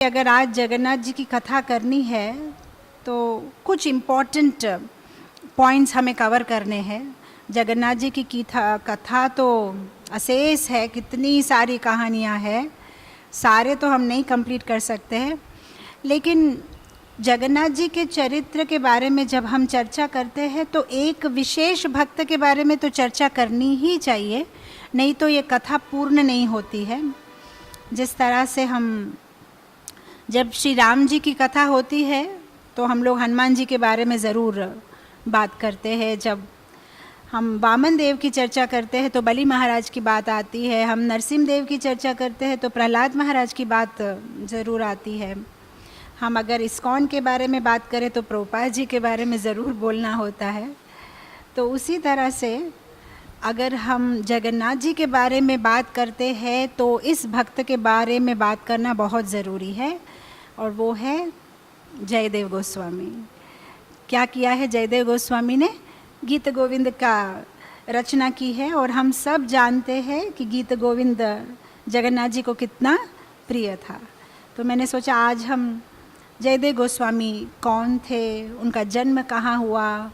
अगर आज जगन्नाथ जी की कथा करनी है तो कुछ इम्पोर्टेंट पॉइंट्स हमें कवर करने हैं। जगन्नाथ जी की कथा तो अशेष है, कितनी सारी कहानियाँ हैं, सारे तो हम नहीं कंप्लीट कर सकते हैं। लेकिन जगन्नाथ जी के चरित्र के बारे में जब हम चर्चा करते हैं तो एक विशेष भक्त के बारे में तो चर्चा करनी ही चाहिए, नहीं तो ये कथा पूर्ण नहीं होती है। जिस तरह से हम जब श्री राम जी की कथा होती है तो हम लोग हनुमान जी के बारे में ज़रूर बात करते हैं। जब हम वामन देव की चर्चा करते हैं तो बलि महाराज की बात आती है। हम नरसिंह देव की चर्चा करते हैं तो प्रहलाद महाराज की बात ज़रूर आती है। हम अगर इस्कॉन के बारे में बात करें तो प्रभुपाद जी के बारे में ज़रूर बोलना होता है। तो उसी तरह से अगर हम जगन्नाथ जी के बारे में बात करते हैं तो इस भक्त के बारे में बात करना बहुत ज़रूरी है, और वो है जयदेव गोस्वामी। क्या किया है जयदेव गोस्वामी ने? गीत गोविंद का रचना की है, और हम सब जानते हैं कि गीत गोविंद जगन्नाथ जी को कितना प्रिय था। तो मैंने सोचा आज हम जयदेव गोस्वामी कौन थे, उनका जन्म कहाँ हुआ,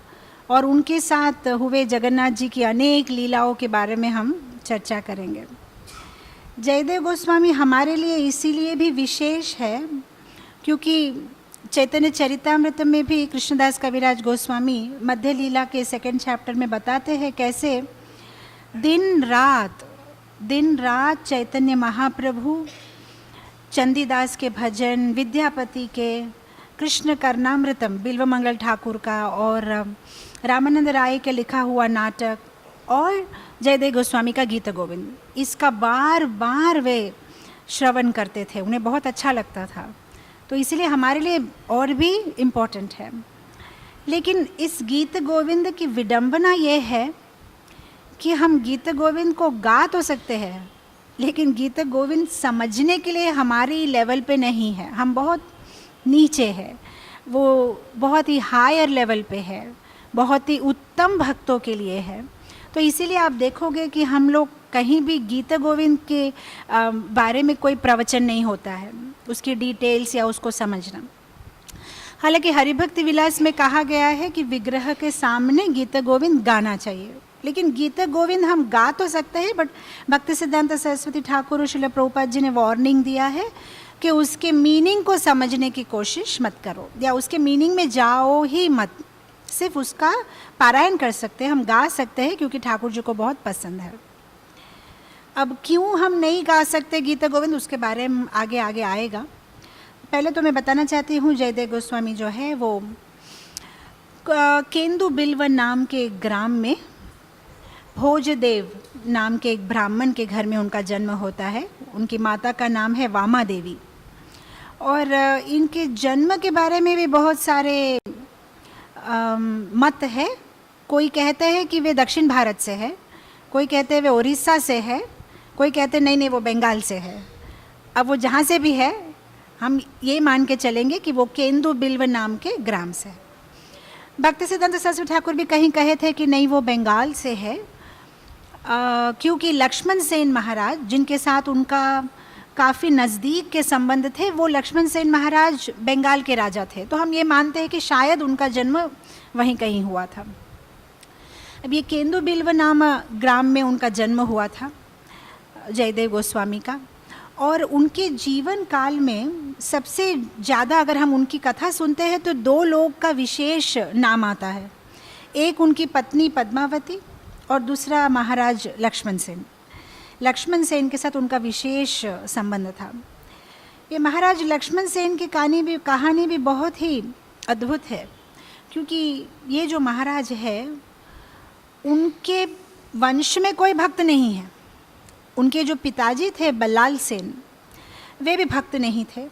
और उनके साथ हुए जगन्नाथ जी की अनेक लीलाओं के बारे में हम चर्चा करेंगे। जयदेव गोस्वामी हमारे लिए इसीलिए भी विशेष है क्योंकि चैतन्य चरितामृत में भी कृष्णदास कविराज गोस्वामी मध्य लीला के 2nd चैप्टर में बताते हैं कैसे दिन रात चैतन्य महाप्रभु चंदीदास के भजन, विद्यापति के कृष्ण करनामृतम बिल्वमंगल ठाकुर का, और रामानंद राय के लिखा हुआ नाटक, और जयदेव गोस्वामी का गीत गोविंद, इसका बार बार वे श्रवण करते थे। उन्हें बहुत अच्छा लगता था, तो इसलिए हमारे लिए और भी इम्पोर्टेंट है। लेकिन इस गीत गोविंद की विडंबना ये है कि हम गीत गोविंद को गा तो सकते हैं, लेकिन गीत गोविंद समझने के लिए हमारी लेवल पे नहीं है। हम बहुत नीचे है, वो बहुत ही हायर लेवल पे है, बहुत ही उत्तम भक्तों के लिए है। तो इसीलिए आप देखोगे कि हम लोग कहीं भी गीत गोविंद के बारे में कोई प्रवचन नहीं होता है, उसकी डिटेल्स या उसको समझना। हालांकि हरिभक्ति विलास में कहा गया है कि विग्रह के सामने गीत गोविंद गाना चाहिए, लेकिन गीत गोविंद हम गा तो सकते हैं, बट भक्ति सिद्धांत सरस्वती ठाकुर और श्रील प्रभुपाद जी ने वार्निंग दिया है कि उसके मीनिंग को समझने की कोशिश मत करो, या उसके मीनिंग में जाओ ही मत। सिर्फ उसका पारायण कर सकते हैं, हम गा सकते हैं क्योंकि ठाकुर जी को बहुत पसंद है। अब क्यों हम नहीं गा सकते गीत गोविंद, उसके बारे में आगे आगे आएगा। पहले तो मैं बताना चाहती हूँ जयदेव गोस्वामी जो है वो केंदु बिल्व नाम के एक ग्राम में भोजदेव नाम के एक ब्राह्मण के घर में उनका जन्म होता है। उनकी माता का नाम है वामा देवी, और इनके जन्म के बारे में भी बहुत सारे मत है। कोई कहते हैं कि वे दक्षिण भारत से है, कोई कहते हैं वे उड़ीसा से है, कोई कहते हैं नहीं वो बंगाल से है। अब वो जहाँ से भी है हम ये मान के चलेंगे कि वो केंदु बिल्व नाम के ग्राम से है। भक्ति सिद्धांत सरस्वती ठाकुर भी कहीं कहे थे कि नहीं वो बंगाल से है, क्योंकि लक्ष्मण सेन महाराज जिनके साथ उनका काफ़ी नज़दीक के संबंध थे, वो लक्ष्मण सेन महाराज बंगाल के राजा थे। तो हम ये मानते हैं कि शायद उनका जन्म वहीं कहीं हुआ था। अब ये केंदु बिल्व नाम ग्राम में उनका जन्म हुआ था जयदेव गोस्वामी का, और उनके जीवन काल में सबसे ज़्यादा अगर हम उनकी कथा सुनते हैं तो 2 लोग का विशेष नाम आता है। एक उनकी पत्नी पद्मावती और दूसरा महाराज लक्ष्मण सेन। लक्ष्मण सेन के साथ उनका विशेष संबंध था। ये महाराज लक्ष्मण सेन की कहानी भी बहुत ही अद्भुत है, क्योंकि ये जो महाराज है उनके वंश में कोई भक्त नहीं है। उनके जो पिताजी थे बल्लाल सेन, वे भी भक्त नहीं थे,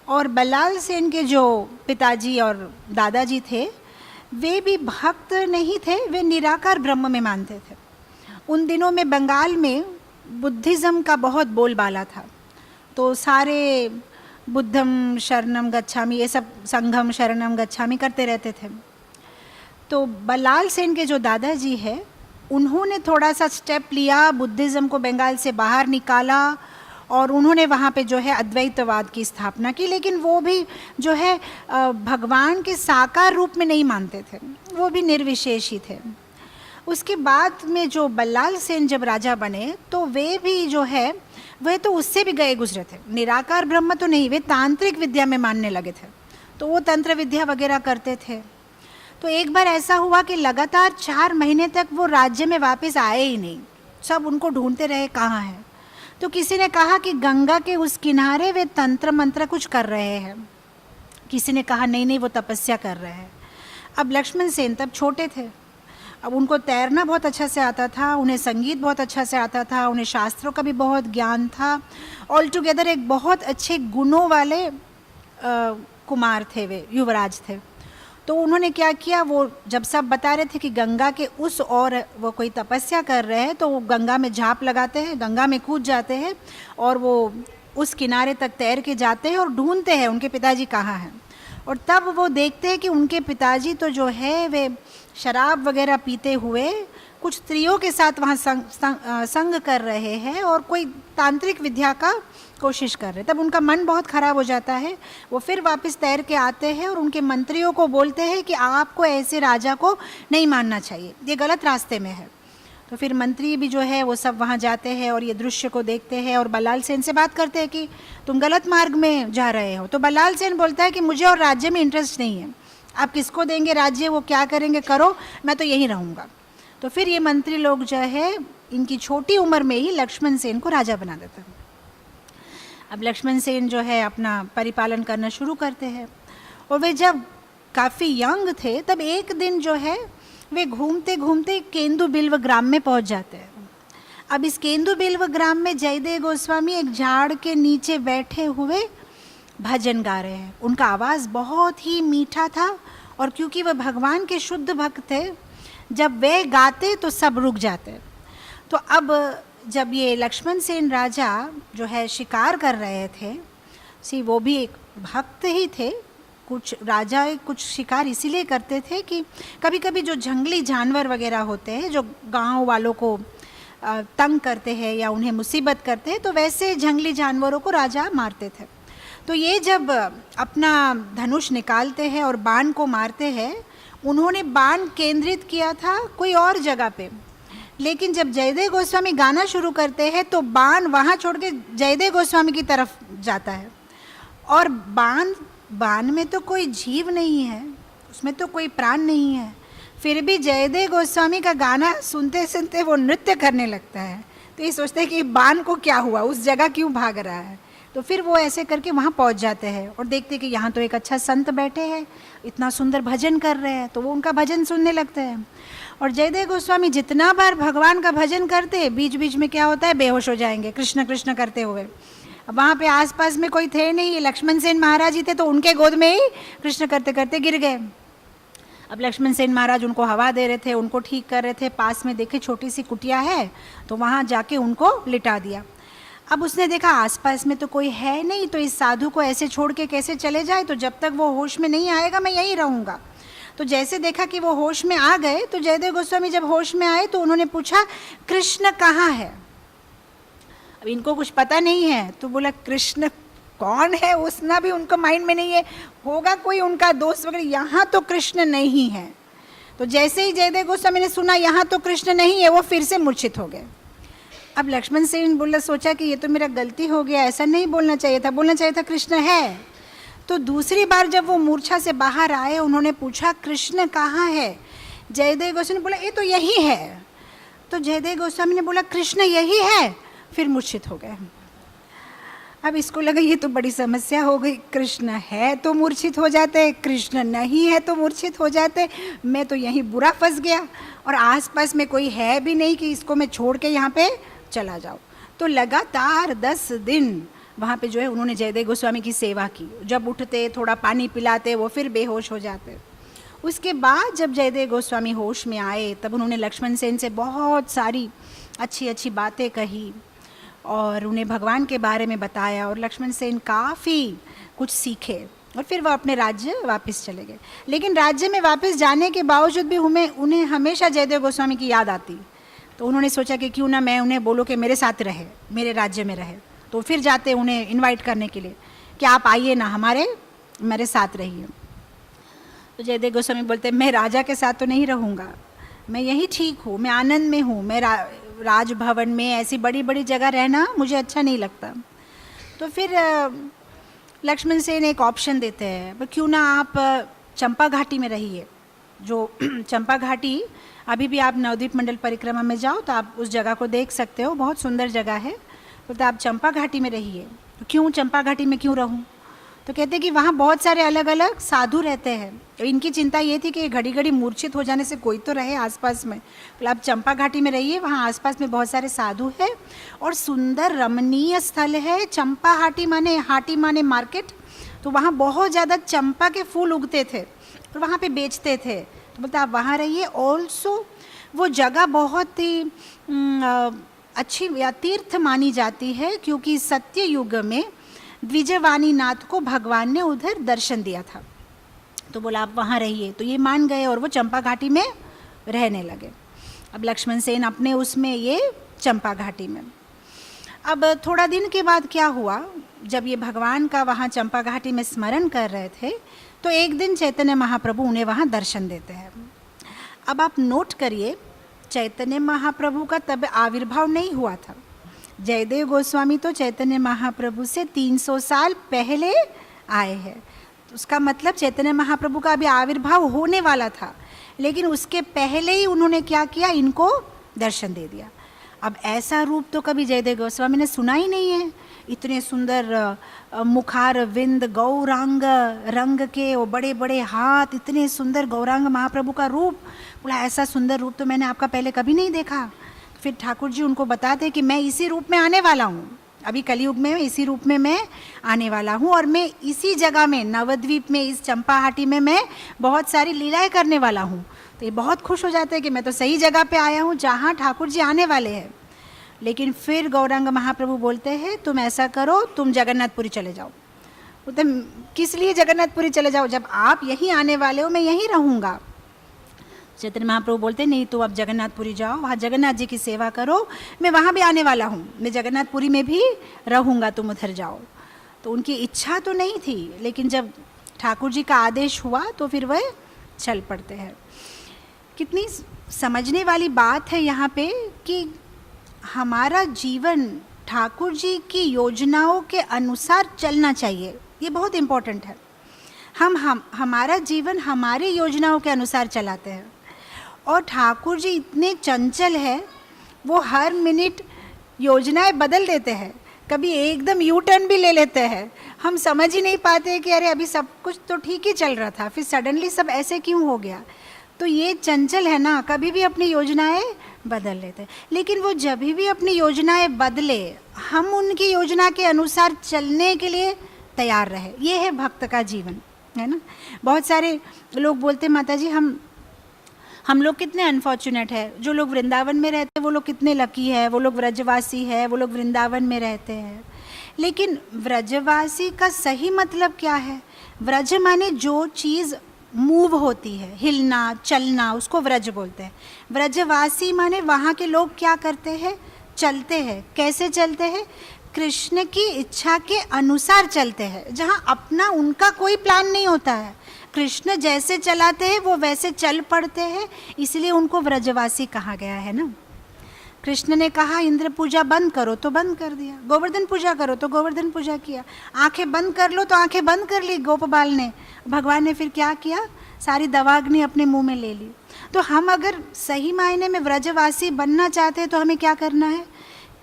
और बल्लाल सेन के जो पिताजी और दादाजी थे वे भी भक्त नहीं थे, वे निराकार ब्रह्म में मानते थे। उन दिनों में बंगाल में बुद्धिज़्म का बहुत बोलबाला था, तो सारे बुद्धम शरणम गच्छामि, ये सब संघम शरणम गच्छामि करते रहते थे। तो बल्लाल सेन के जो दादाजी है उन्होंने थोड़ा सा स्टेप लिया, बुद्धिज़्म को बंगाल से बाहर निकाला, और उन्होंने वहाँ पे जो है अद्वैतवाद की स्थापना की, लेकिन वो भी जो है भगवान के साकार रूप में नहीं मानते थे, वो भी निर्विशेष ही थे। उसके बाद में जो बल्लाल सेन जब राजा बने तो वे भी जो है वह तो उससे भी गए गुजरे थे, निराकार ब्रह्म तो नहीं, वे तांत्रिक विद्या में मानने लगे थे, तो वो तंत्र विद्या वगैरह करते थे। तो एक बार ऐसा हुआ कि लगातार 4 महीने तक वो राज्य में वापस आए ही नहीं, सब उनको ढूंढते रहे कहाँ है। तो किसी ने कहा कि गंगा के उस किनारे वे तंत्र मंत्र कुछ कर रहे हैं, किसी ने कहा नहीं नहीं वो तपस्या कर रहे हैं। अब लक्ष्मण सेन तब छोटे थे, अब उनको तैरना बहुत अच्छा से आता था, उन्हें संगीत बहुत अच्छा से आता था, उन्हें शास्त्रों का भी बहुत ज्ञान था, ऑल टुगेदर एक बहुत अच्छे गुणों वाले कुमार थे, वे युवराज थे। तो उन्होंने क्या किया, वो जब सब बता रहे थे कि गंगा के उस और वो कोई तपस्या कर रहे हैं, तो वो गंगा में झांप लगाते हैं, गंगा में कूद जाते हैं और वो उस किनारे तक तैर के जाते हैं और ढूंढते हैं उनके पिताजी कहाँ हैं। और तब वो देखते हैं कि उनके पिताजी तो जो है वे शराब वगैरह पीते हुए कुछ स्त्रियों के साथ वहाँ संग कर रहे हैं और कोई तांत्रिक विद्या का कोशिश कर रहे हैं। तब उनका मन बहुत ख़राब हो जाता है, वो फिर वापस तैर के आते हैं और उनके मंत्रियों को बोलते हैं कि आपको ऐसे राजा को नहीं मानना चाहिए, ये गलत रास्ते में है। तो फिर मंत्री भी जो है वो सब वहाँ जाते हैं और ये दृश्य को देखते हैं और बल्लाल सेन से बात करते हैं कि तुम गलत मार्ग में जा रहे हो। तो बल्लाल सेन बोलता है कि मुझे और राज्य में इंटरेस्ट नहीं है, आप किसको देंगे राज्य, वो क्या करेंगे करो, मैं तो यहीं रहूँगा। तो फिर ये मंत्री लोग जो है इनकी छोटी उम्र में ही लक्ष्मण सेन को राजा बना देते हैं। अब लक्ष्मण सेन जो है अपना परिपालन करना शुरू करते हैं और वे जब काफ़ी यंग थे तब एक दिन जो है वे घूमते घूमते केंदु बिल्व ग्राम में पहुंच जाते हैं। अब इस केंदु बिल्व ग्राम में जयदेव गोस्वामी एक झाड़ के नीचे बैठे हुए भजन गा रहे हैं। उनका आवाज़ बहुत ही मीठा था और क्योंकि वह भगवान के शुद्ध भक्त थे, जब वे गाते तो सब रुक जाते। तो अब जब ये लक्ष्मण सेन राजा जो है शिकार कर रहे थे, वो भी एक भक्त ही थे, कुछ राजा कुछ शिकार इसीलिए करते थे कि कभी कभी जो जंगली जानवर वगैरह होते हैं जो गांव वालों को तंग करते हैं या उन्हें मुसीबत करते हैं, तो वैसे जंगली जानवरों को राजा मारते थे। तो ये जब अपना धनुष निकालते हैं और बाण को मारते हैं, उन्होंने बाण केंद्रित किया था कोई और जगह पे, लेकिन जब जयदेव गोस्वामी गाना शुरू करते हैं तो बाण वहाँ छोड़ के जयदेव गोस्वामी की तरफ जाता है। और बाण में तो कोई जीव नहीं है, उसमें तो कोई प्राण नहीं है, फिर भी जयदेव गोस्वामी का गाना सुनते सुनते वो नृत्य करने लगता है। तो ये सोचते हैं कि बाण को क्या हुआ, उस जगह क्यों भाग रहा है। तो फिर वो ऐसे करके वहाँ पहुँच जाते हैं और देखते कि यहाँ तो एक अच्छा संत बैठे हैं, इतना सुंदर भजन कर रहे हैं, तो वो उनका भजन सुनने लगते हैं। और जयदेव गोस्वामी जितना बार भगवान का भजन करते, बीच बीच में क्या होता है, बेहोश हो जाएंगे कृष्ण कृष्ण करते हुए। अब वहाँ पे आसपास में कोई थे नहीं, लक्ष्मण सेन महाराज ही थे, तो उनके गोद में ही कृष्ण करते करते गिर गए। अब लक्ष्मण सेन महाराज उनको हवा दे रहे थे, उनको ठीक कर रहे थे, पास में देखे छोटी सी कुटिया है, तो वहाँ जाके उनको लिटा दिया। अब उसने देखा आसपास में तो कोई है नहीं, तो इस साधु को ऐसे छोड़ के कैसे चले जाए, तो जब तक वो होश में नहीं आएगा मैं यहीं रहूँगा। तो जैसे देखा कि वो होश में आ गए, तो जयदेव गोस्वामी जब होश में आए तो उन्होंने पूछा कृष्ण कहाँ है। अब इनको कुछ पता नहीं है, तो बोला कृष्ण कौन है, उसना भी उनका माइंड में नहीं है, होगा कोई उनका दोस्त वगैरह, यहाँ तो कृष्ण नहीं है। तो जैसे ही जयदेव गोस्वामी ने सुना यहाँ तो कृष्ण नहीं है, वो फिर से मूर्छित हो गए। अब लक्ष्मण सेन बोला, सोचा कि ये तो मेरा गलती हो गया, ऐसा नहीं बोलना चाहिए था, बोलना चाहिए था कृष्ण है। तो दूसरी बार जब वो मूर्छा से बाहर आए, उन्होंने पूछा कृष्ण कहाँ है। जयदेव गोस्वामी ने बोला ये तो यही है। तो जयदेव गोस्वामी ने बोला कृष्ण यही है, फिर मूर्छित हो गए। अब इसको लगा ये तो बड़ी समस्या हो गई, कृष्ण है तो मूर्छित हो जाते, कृष्ण नहीं है तो मूर्छित हो जाते, मैं तो यहीं बुरा फंस गया और आसपास में कोई है भी नहीं कि इसको मैं छोड़ के यहाँ पे चला जाऊँ। तो लगातार 10 दिन वहाँ पे जो है उन्होंने जयदेव गोस्वामी की सेवा की। जब उठते थोड़ा पानी पिलाते, वो फिर बेहोश हो जाते। उसके बाद जब जयदेव गोस्वामी होश में आए, तब उन्होंने लक्ष्मण सेन से बहुत सारी अच्छी अच्छी बातें कही और उन्हें भगवान के बारे में बताया, और लक्ष्मण सेन काफ़ी कुछ सीखे और फिर वह अपने राज्य वापस चले गए। लेकिन राज्य में वापस जाने के बावजूद भी उन्हें हमेशा जयदेव गोस्वामी की याद आती। तो उन्होंने सोचा कि क्यों ना मैं उन्हें बोलूँ कि मेरे साथ रहे, मेरे राज्य में रहे। तो फिर जाते उन्हें इनवाइट करने के लिए कि आप आइए ना, मेरे साथ रहिए। तो जयदेव गोस्वामी बोलते मैं राजा के साथ तो नहीं रहूँगा, मैं यही ठीक हूँ, मैं आनंद में हूँ, मैं राजभवन में ऐसी बड़ी बड़ी जगह रहना मुझे अच्छा नहीं लगता। तो फिर लक्ष्मण सेन एक ऑप्शन देते हैं, पर क्यों ना आप चंपा घाटी में रहिए। जो चंपा घाटी अभी भी आप नवद्वीप मंडल परिक्रमा में जाओ तो आप उस जगह को देख सकते हो, बहुत सुंदर जगह है। तो आप चंपा घाटी में रहिए। तो क्यों चंपा घाटी में क्यों रहूं? तो कहते हैं कि वहाँ बहुत सारे अलग अलग साधु रहते हैं। तो इनकी चिंता ये थी कि घड़ी घड़ी मूर्छित हो जाने से कोई तो रहे आसपास में। तो आप चंपा घाटी में रहिए, वहाँ आसपास में बहुत सारे साधु हैं और सुंदर रमणीय स्थल है। चंपा हाटी माने मार्केट। तो वहाँ बहुत ज़्यादा चंपा के फूल उगते थे और वहाँ पे बेचते थे। तो बोलते आप वहाँ रहिए। ऑल्सो वो जगह बहुत ही अच्छी या तीर्थ मानी जाती है, क्योंकि सत्य युग में द्विजवानी नाथ को भगवान ने उधर दर्शन दिया था। तो बोला आप वहाँ रहिए। तो ये मान गए और वो चंपा घाटी में रहने लगे। अब लक्ष्मण सेन अपने उसमें, ये चंपा घाटी में। अब थोड़ा दिन के बाद क्या हुआ, जब ये भगवान का वहाँ चंपा घाटी में स्मरण कर रहे थे तो एक दिन चैतन्य महाप्रभु उन्हें वहाँ दर्शन देते हैं। अब आप नोट करिए, चैतन्य महाप्रभु का तब आविर्भाव नहीं हुआ था। जयदेव गोस्वामी तो चैतन्य महाप्रभु से 300 साल पहले आए हैं। तो उसका मतलब चैतन्य महाप्रभु का अभी आविर्भाव होने वाला था, लेकिन उसके पहले ही उन्होंने क्या किया, इनको दर्शन दे दिया। अब ऐसा रूप तो कभी जयदेव गोस्वामी ने सुना ही नहीं है। इतने सुंदर मुखार विंद गौरांग रंग के, वो बड़े बड़े हाथ, इतने सुंदर गौरांग महाप्रभु का रूप। बोला ऐसा सुंदर रूप तो मैंने आपका पहले कभी नहीं देखा। फिर ठाकुर जी उनको बताते कि मैं इसी रूप में आने वाला हूँ, अभी कलयुग में इसी रूप में मैं आने वाला हूँ, और मैं इसी जगह में नवद्वीप में इस चंपाहाटी में मैं बहुत सारी लीलाएं करने वाला हूँ। तो ये बहुत खुश हो जाते हैं कि मैं तो सही जगह पे आया हूँ जहाँ ठाकुर जी आने वाले हैं। लेकिन फिर गौरांग महाप्रभु बोलते हैं तुम ऐसा करो, तुम जगन्नाथपुरी चले जाओ। बोलते किस लिए जगन्नाथपुरी चले जाओ, जब आप यहीं आने वाले हो मैं यहीं रहूँगा। चैतन्य महाप्रभु बोलते नहीं, तो अब जगन्नाथपुरी जाओ, वहाँ जगन्नाथ जी की सेवा करो, मैं वहाँ भी आने वाला हूँ, मैं जगन्नाथपुरी में भी रहूँगा, तुम उधर जाओ। तो उनकी इच्छा तो नहीं थी, लेकिन जब ठाकुर जी का आदेश हुआ तो फिर वह चल पड़ते हैं। कितनी समझने वाली बात है यहाँ पे कि हमारा जीवन ठाकुर जी की योजनाओं के अनुसार चलना चाहिए, ये बहुत इम्पोर्टेंट है। हमारा जीवन हमारी योजनाओं के अनुसार चलाते हैं, और ठाकुर जी इतने चंचल है, वो हर मिनट योजनाएं बदल देते हैं, कभी एकदम यू टर्न भी ले लेते हैं। हम समझ ही नहीं पाते कि अरे अभी सब कुछ तो ठीक ही चल रहा था, फिर सडनली सब ऐसे क्यों हो गया। तो ये चंचल है ना, कभी भी अपनी योजनाएं बदल लेते हैं। लेकिन वो जब भी अपनी योजनाएं बदले, हम उनकी योजना के अनुसार चलने के लिए तैयार रहे। ये है भक्त का जीवन, है ना। बहुत सारे लोग बोलते माता जी हम लोग कितने अनफॉर्चुनेट है, जो लोग वृंदावन में रहते हैं वो लोग कितने लकी है, वो लोग व्रजवासी है, वो लोग वृंदावन में रहते हैं। लेकिन व्रजवासी का सही मतलब क्या है? व्रज माने जो चीज़ मूव होती है, हिलना चलना, उसको व्रज बोलते हैं। व्रजवासी माने वहाँ के लोग क्या करते हैं, चलते हैं। कैसे चलते हैं? कृष्ण की इच्छा के अनुसार चलते हैं, जहाँ अपना उनका कोई प्लान नहीं होता है। कृष्ण जैसे चलाते हैं वो वैसे चल पड़ते हैं, इसलिए उनको व्रजवासी कहा गया है ना। कृष्ण ने कहा इंद्र पूजा बंद करो तो बंद कर दिया, गोवर्धन पूजा करो तो गोवर्धन पूजा किया, आंखें बंद कर लो तो आंखें बंद कर ली गोपबाल ने। भगवान ने फिर क्या किया, सारी दवाग्नि अपने मुंह में ले ली। तो हम अगर सही मायने में व्रजवासी बनना चाहते हैं तो हमें क्या करना है?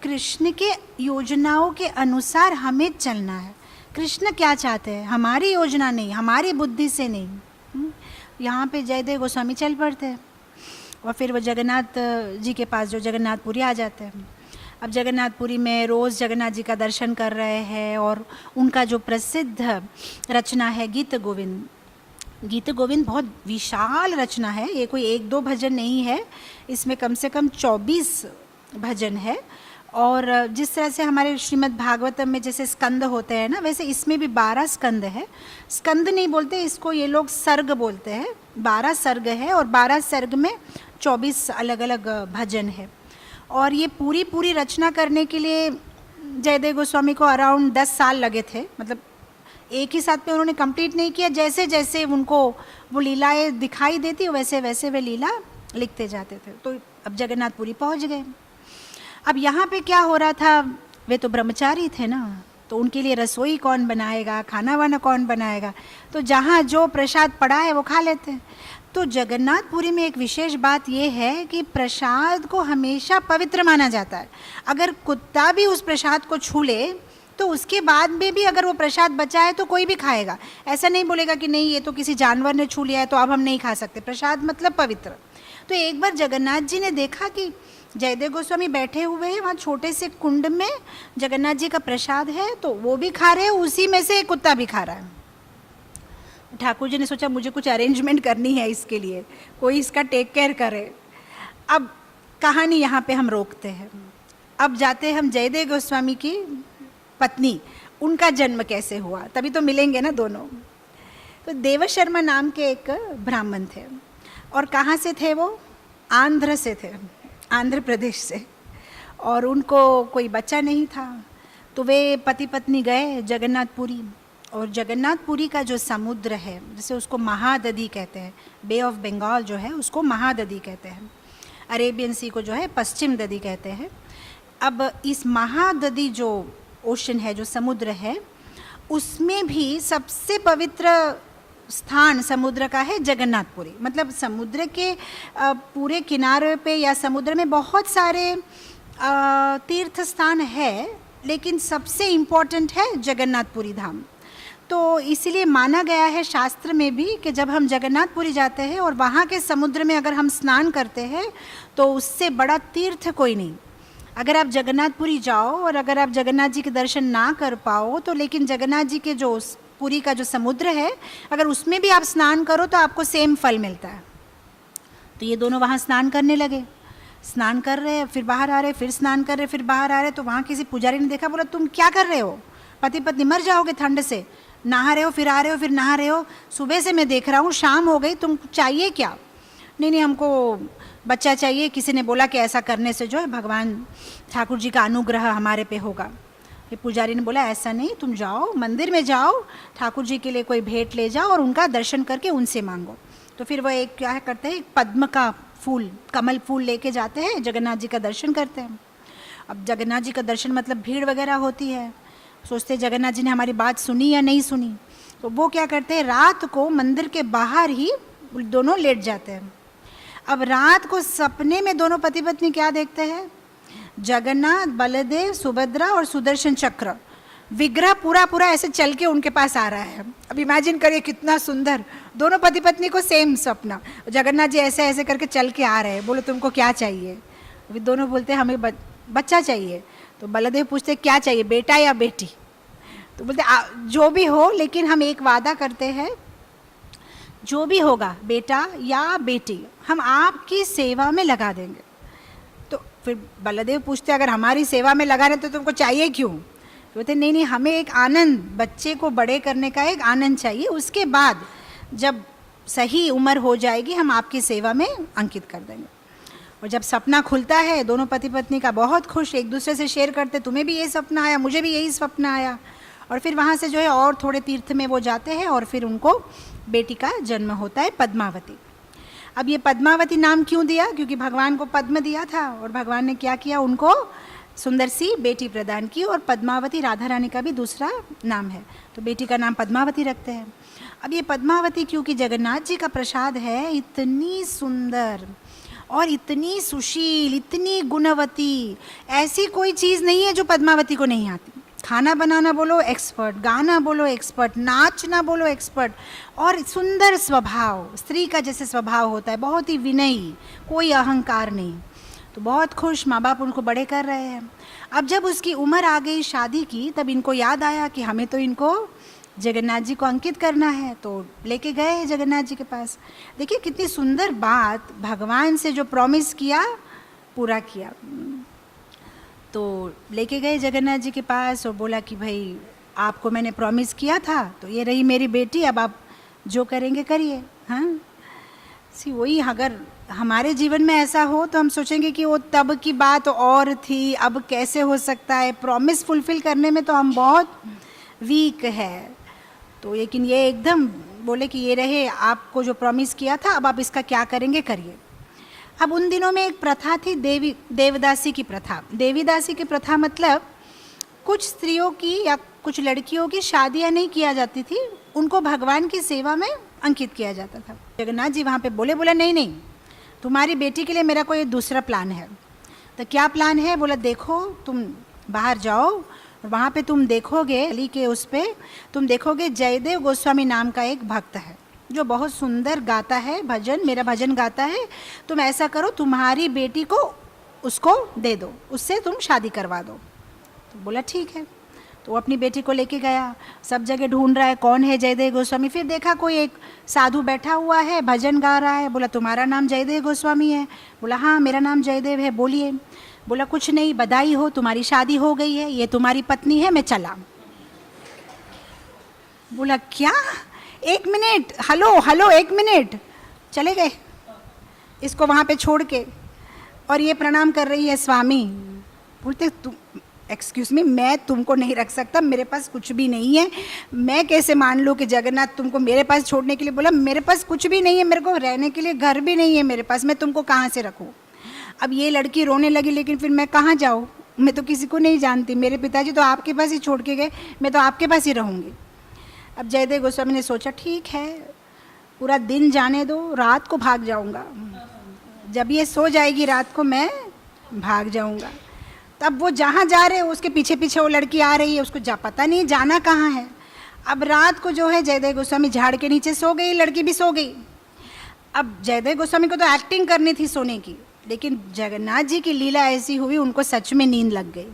कृष्ण के योजनाओं के अनुसार हमें चलना है। कृष्ण क्या चाहते हैं, हमारी योजना नहीं, हमारी बुद्धि से नहीं। यहाँ पे जयदेव गोस्वामी चल पड़ते हैं और फिर वो जगन्नाथ जी के पास, जो जगन्नाथपुरी आ जाते हैं। अब जगन्नाथपुरी में रोज़ जगन्नाथ जी का दर्शन कर रहे हैं, और उनका जो प्रसिद्ध रचना है गीत गोविंद, गीत गोविंद बहुत विशाल रचना है। ये कोई एक दो भजन नहीं है, इसमें कम से कम 24 भजन है। और जिस तरह से हमारे श्रीमद् भागवतम में जैसे स्कंद होते हैं ना, वैसे इसमें भी 12 स्कंद है। स्कंद नहीं बोलते इसको, ये लोग सर्ग बोलते हैं। 12 सर्ग है और 12 सर्ग में 24 अलग अलग भजन है। और ये पूरी रचना करने के लिए जयदेव गोस्वामी को अराउंड 10 साल लगे थे, मतलब एक ही साथ में उन्होंने कंप्लीट नहीं किया, जैसे जैसे उनको वो लीलाएं दिखाई देती वैसे वैसे वे लीला लिखते जाते थे। तो अब जगन्नाथपुरी पहुंच गए। अब यहाँ पे क्या हो रहा था, वे तो ब्रह्मचारी थे ना, तो उनके लिए रसोई कौन बनाएगा, खाना वाना कौन बनाएगा, तो जहाँ जो प्रसाद पड़ा है वो खा लेते हैं। तो जगन्नाथपुरी में एक विशेष बात यह है कि प्रसाद को हमेशा पवित्र माना जाता है। अगर कुत्ता भी उस प्रसाद को छू ले तो उसके बाद में भी अगर वो प्रसाद बचा है तो कोई भी खाएगा, ऐसा नहीं बोलेगा कि नहीं ये तो किसी जानवर ने छू लिया है तो अब हम नहीं खा सकते। प्रसाद मतलब पवित्र। तो एक बार जगन्नाथ जी ने देखा कि जयदेव गोस्वामी बैठे हुए हैं वहाँ छोटे से कुंड में, जगन्नाथ जी का प्रसाद है तो वो भी खा रहे हैं, उसी में से एक कुत्ता भी खा रहा है। ठाकुर जी ने सोचा मुझे कुछ अरेंजमेंट करनी है इसके लिए, कोई इसका टेक केयर करे। अब कहानी यहाँ पे हम रोकते हैं। अब जाते हैं हम जयदेव गोस्वामी की पत्नी, उनका जन्म कैसे हुआ, तभी तो मिलेंगे ना दोनों। तो देव शर्मा नाम के एक ब्राह्मण थे, और कहाँ से थे वो, आंध्र से थे, आंध्र प्रदेश से। और उनको कोई बच्चा नहीं था, तो वे पति पत्नी गए जगन्नाथपुरी। और जगन्नाथपुरी का जो समुद्र है, जैसे उसको महादधी कहते हैं, बे ऑफ बंगाल जो है उसको महादधी कहते हैं, अरेबियन सी को जो है पश्चिम दधी कहते हैं। अब इस महादधी जो ओशन है, जो समुद्र है, उसमें भी सबसे पवित्र स्थान समुद्र का है जगन्नाथपुरी। मतलब समुद्र के पूरे किनारे पे या समुद्र में बहुत सारे तीर्थ स्थान है, लेकिन सबसे इम्पोर्टेंट है जगन्नाथपुरी धाम। तो इसीलिए माना गया है शास्त्र में भी कि जब हम जगन्नाथपुरी जाते हैं और वहाँ के समुद्र में अगर हम स्नान करते हैं तो उससे बड़ा तीर्थ कोई नहीं। अगर आप जगन्नाथपुरी जाओ और अगर आप जगन्नाथ जी के दर्शन ना कर पाओ तो लेकिन जगन्नाथ जी के जो पुरी का जो समुद्र है, अगर उसमें भी आप स्नान करो तो आपको सेम फल मिलता है। तो ये दोनों वहाँ स्नान करने लगे, स्नान कर रहे हैं, फिर बाहर आ रहे, फिर स्नान कर रहे, फिर बाहर आ रहे। तो वहाँ किसी पुजारी ने देखा, बोला तुम क्या कर रहे हो, पति पत्नी मर जाओगे ठंड से, नहा रहे हो फिर आ रहे हो फिर नहा रहे हो, सुबह से मैं देख रहा हूँ, शाम हो गई, तुम चाहिए क्या। नहीं नहीं हमको बच्चा चाहिए, किसी ने बोला कि ऐसा करने से जो है भगवान ठाकुर जी का अनुग्रह हमारे पे होगा। फिर पुजारी ने बोला ऐसा नहीं, तुम जाओ मंदिर में जाओ, ठाकुर जी के लिए कोई भेंट ले जाओ और उनका दर्शन करके उनसे मांगो। तो फिर वह एक क्या करते हैं, एक पद्म का फूल, कमल फूल लेके जाते हैं, जगन्नाथ जी का दर्शन करते हैं। अब जगन्नाथ जी का दर्शन मतलब भीड़ वगैरह होती है, सोचते जगन्नाथ जी ने हमारी बात सुनी या नहीं सुनी। तो वो क्या करते हैं, रात को मंदिर के बाहर ही दोनों लेट जाते हैं। अब रात को सपने में दोनों पति पत्नी क्या देखते हैं, जगन्नाथ, बलदेव, सुभद्रा और सुदर्शन चक्र विग्रह पूरा पूरा ऐसे चल के उनके पास आ रहा है। अब इमेजिन करिए कितना सुंदर, दोनों पति पत्नी को सेम सपना, जगन्नाथ जी ऐसे ऐसे करके चल के आ रहे हैं। बोलो तुमको क्या चाहिए, अभी दोनों बोलते हैं हमें बच्चा चाहिए। तो बलदेव पूछते क्या चाहिए, बेटा या बेटी। तो बोलते जो भी हो, लेकिन हम एक वादा करते हैं, जो भी होगा बेटा या बेटी हम आपकी सेवा में लगा देंगे। तो फिर बलदेव पूछते अगर हमारी सेवा में लगा रहे तो तुमको चाहिए क्यों। तो बोलते नहीं नहीं हमें एक आनंद, बच्चे को बड़े करने का एक आनंद चाहिए, उसके बाद जब सही उम्र हो जाएगी हम आपकी सेवा में अंकित कर देंगे। और जब सपना खुलता है दोनों पति पत्नी का बहुत खुश, एक दूसरे से शेयर करते तुम्हें भी यही सपना आया, मुझे भी यही सपना आया। और फिर वहाँ से जो है और थोड़े तीर्थ में वो जाते हैं और फिर उनको बेटी का जन्म होता है, पद्मावती। अब ये पद्मावती नाम क्यों दिया, क्योंकि भगवान को पद्म दिया था और भगवान ने क्या किया, उनको सुंदर सी बेटी प्रदान की। और पद्मावती राधा रानी का भी दूसरा नाम है, तो बेटी का नाम पद्मावती रखते हैं। अब ये पद्मावती क्योंकि जगन्नाथ जी का प्रसाद है, इतनी सुंदर और इतनी सुशील, इतनी गुणवती, ऐसी कोई चीज़ नहीं है जो पद्मावती को नहीं आती। खाना बनाना बोलो एक्सपर्ट, गाना बोलो एक्सपर्ट, नाचना बोलो एक्सपर्ट, और सुंदर स्वभाव, स्त्री का जैसे स्वभाव होता है, बहुत ही विनयी, कोई अहंकार नहीं। तो बहुत खुश, माँ बाप उनको बड़े कर रहे हैं। अब जब उसकी उम्र आ गई शादी की, तब इनको याद आया कि हमें तो इनको जगन्नाथ जी को अंकित करना है, तो लेके गए जगन्नाथ जी के पास। देखिए कितनी सुंदर बात, भगवान से जो प्रॉमिस किया पूरा किया। तो लेके गए जगन्नाथ जी के पास और बोला कि भाई आपको मैंने प्रॉमिस किया था, तो ये रही मेरी बेटी, अब आप जो करेंगे करिए। हाँ सी वही, अगर हमारे जीवन में ऐसा हो तो हम सोचेंगे कि वो तब की बात और थी, अब कैसे हो सकता है, प्रॉमिस फुलफिल करने में तो हम बहुत वीक है। तो लेकिन ये एकदम बोले कि ये रहे, आपको जो प्रॉमिस किया था अब आप इसका क्या करेंगे करिए। अब उन दिनों में एक प्रथा थी देवदासी की प्रथा। देवीदासी की प्रथा मतलब कुछ स्त्रियों की या कुछ लड़कियों की शादियां नहीं किया जाती थी, उनको भगवान की सेवा में अंकित किया जाता था। जगन्नाथ जी वहाँ पे बोला नहीं नहीं, तुम्हारी बेटी के लिए मेरा कोई दूसरा प्लान है। तो क्या प्लान है? बोला देखो तुम बाहर जाओ और वहाँ पे तुम देखोगे, गली के उस पे तुम देखोगे जयदेव गोस्वामी नाम का एक भक्त है जो बहुत सुंदर गाता है भजन, मेरा भजन गाता है। तुम ऐसा करो, तुम्हारी बेटी को उसको दे दो, उससे तुम शादी करवा दो। तो बोला ठीक है। तो वो अपनी बेटी को लेके गया, सब जगह ढूंढ रहा है कौन है जयदेव गोस्वामी। फिर देखा कोई एक साधु बैठा हुआ है, भजन गा रहा है। बोला तुम्हारा नाम जयदेव गोस्वामी है? बोला हाँ मेरा नाम जयदेव है, बोलिए। बोला कुछ नहीं, बधाई हो, तुम्हारी शादी हो गई है, ये तुम्हारी पत्नी है, मैं चला। बोला क्या? एक मिनट, हेलो हेलो, एक मिनट। चले गए इसको वहाँ पे छोड़ के, और ये प्रणाम कर रही है स्वामी। बोलते तुम एक्सक्यूज़ मी, मैं तुमको नहीं रख सकता, मेरे पास कुछ भी नहीं है। मैं कैसे मान लूँ कि जगन्नाथ तुमको मेरे पास छोड़ने के लिए बोला? मेरे पास कुछ भी नहीं है, मेरे को रहने के लिए घर भी नहीं है मेरे पास, मैं तुमको कहाँ से रखूँ? अब ये लड़की रोने लगी, लेकिन फिर मैं कहाँ जाऊँ, मैं तो किसी को नहीं जानती, मेरे पिताजी तो आपके पास ही छोड़ के गए, मैं तो आपके पास ही रहूँगी। अब जयदेव गोस्वामी ने सोचा ठीक है, पूरा दिन जाने दो, रात को भाग जाऊँगा, जब ये सो जाएगी रात को मैं भाग जाऊँगा। तब वो जहाँ जा रहे उसके पीछे पीछे वो लड़की आ रही है, उसको पता नहीं जाना कहाँ है। अब रात को जो है जयदेव गोस्वामी झाड़ के नीचे सो गई, लड़की भी सो गई। अब जयदेव गोस्वामी को तो एक्टिंग करनी थी सोने की, लेकिन जगन्नाथ जी की लीला ऐसी हुई, उनको सच में नींद लग गई।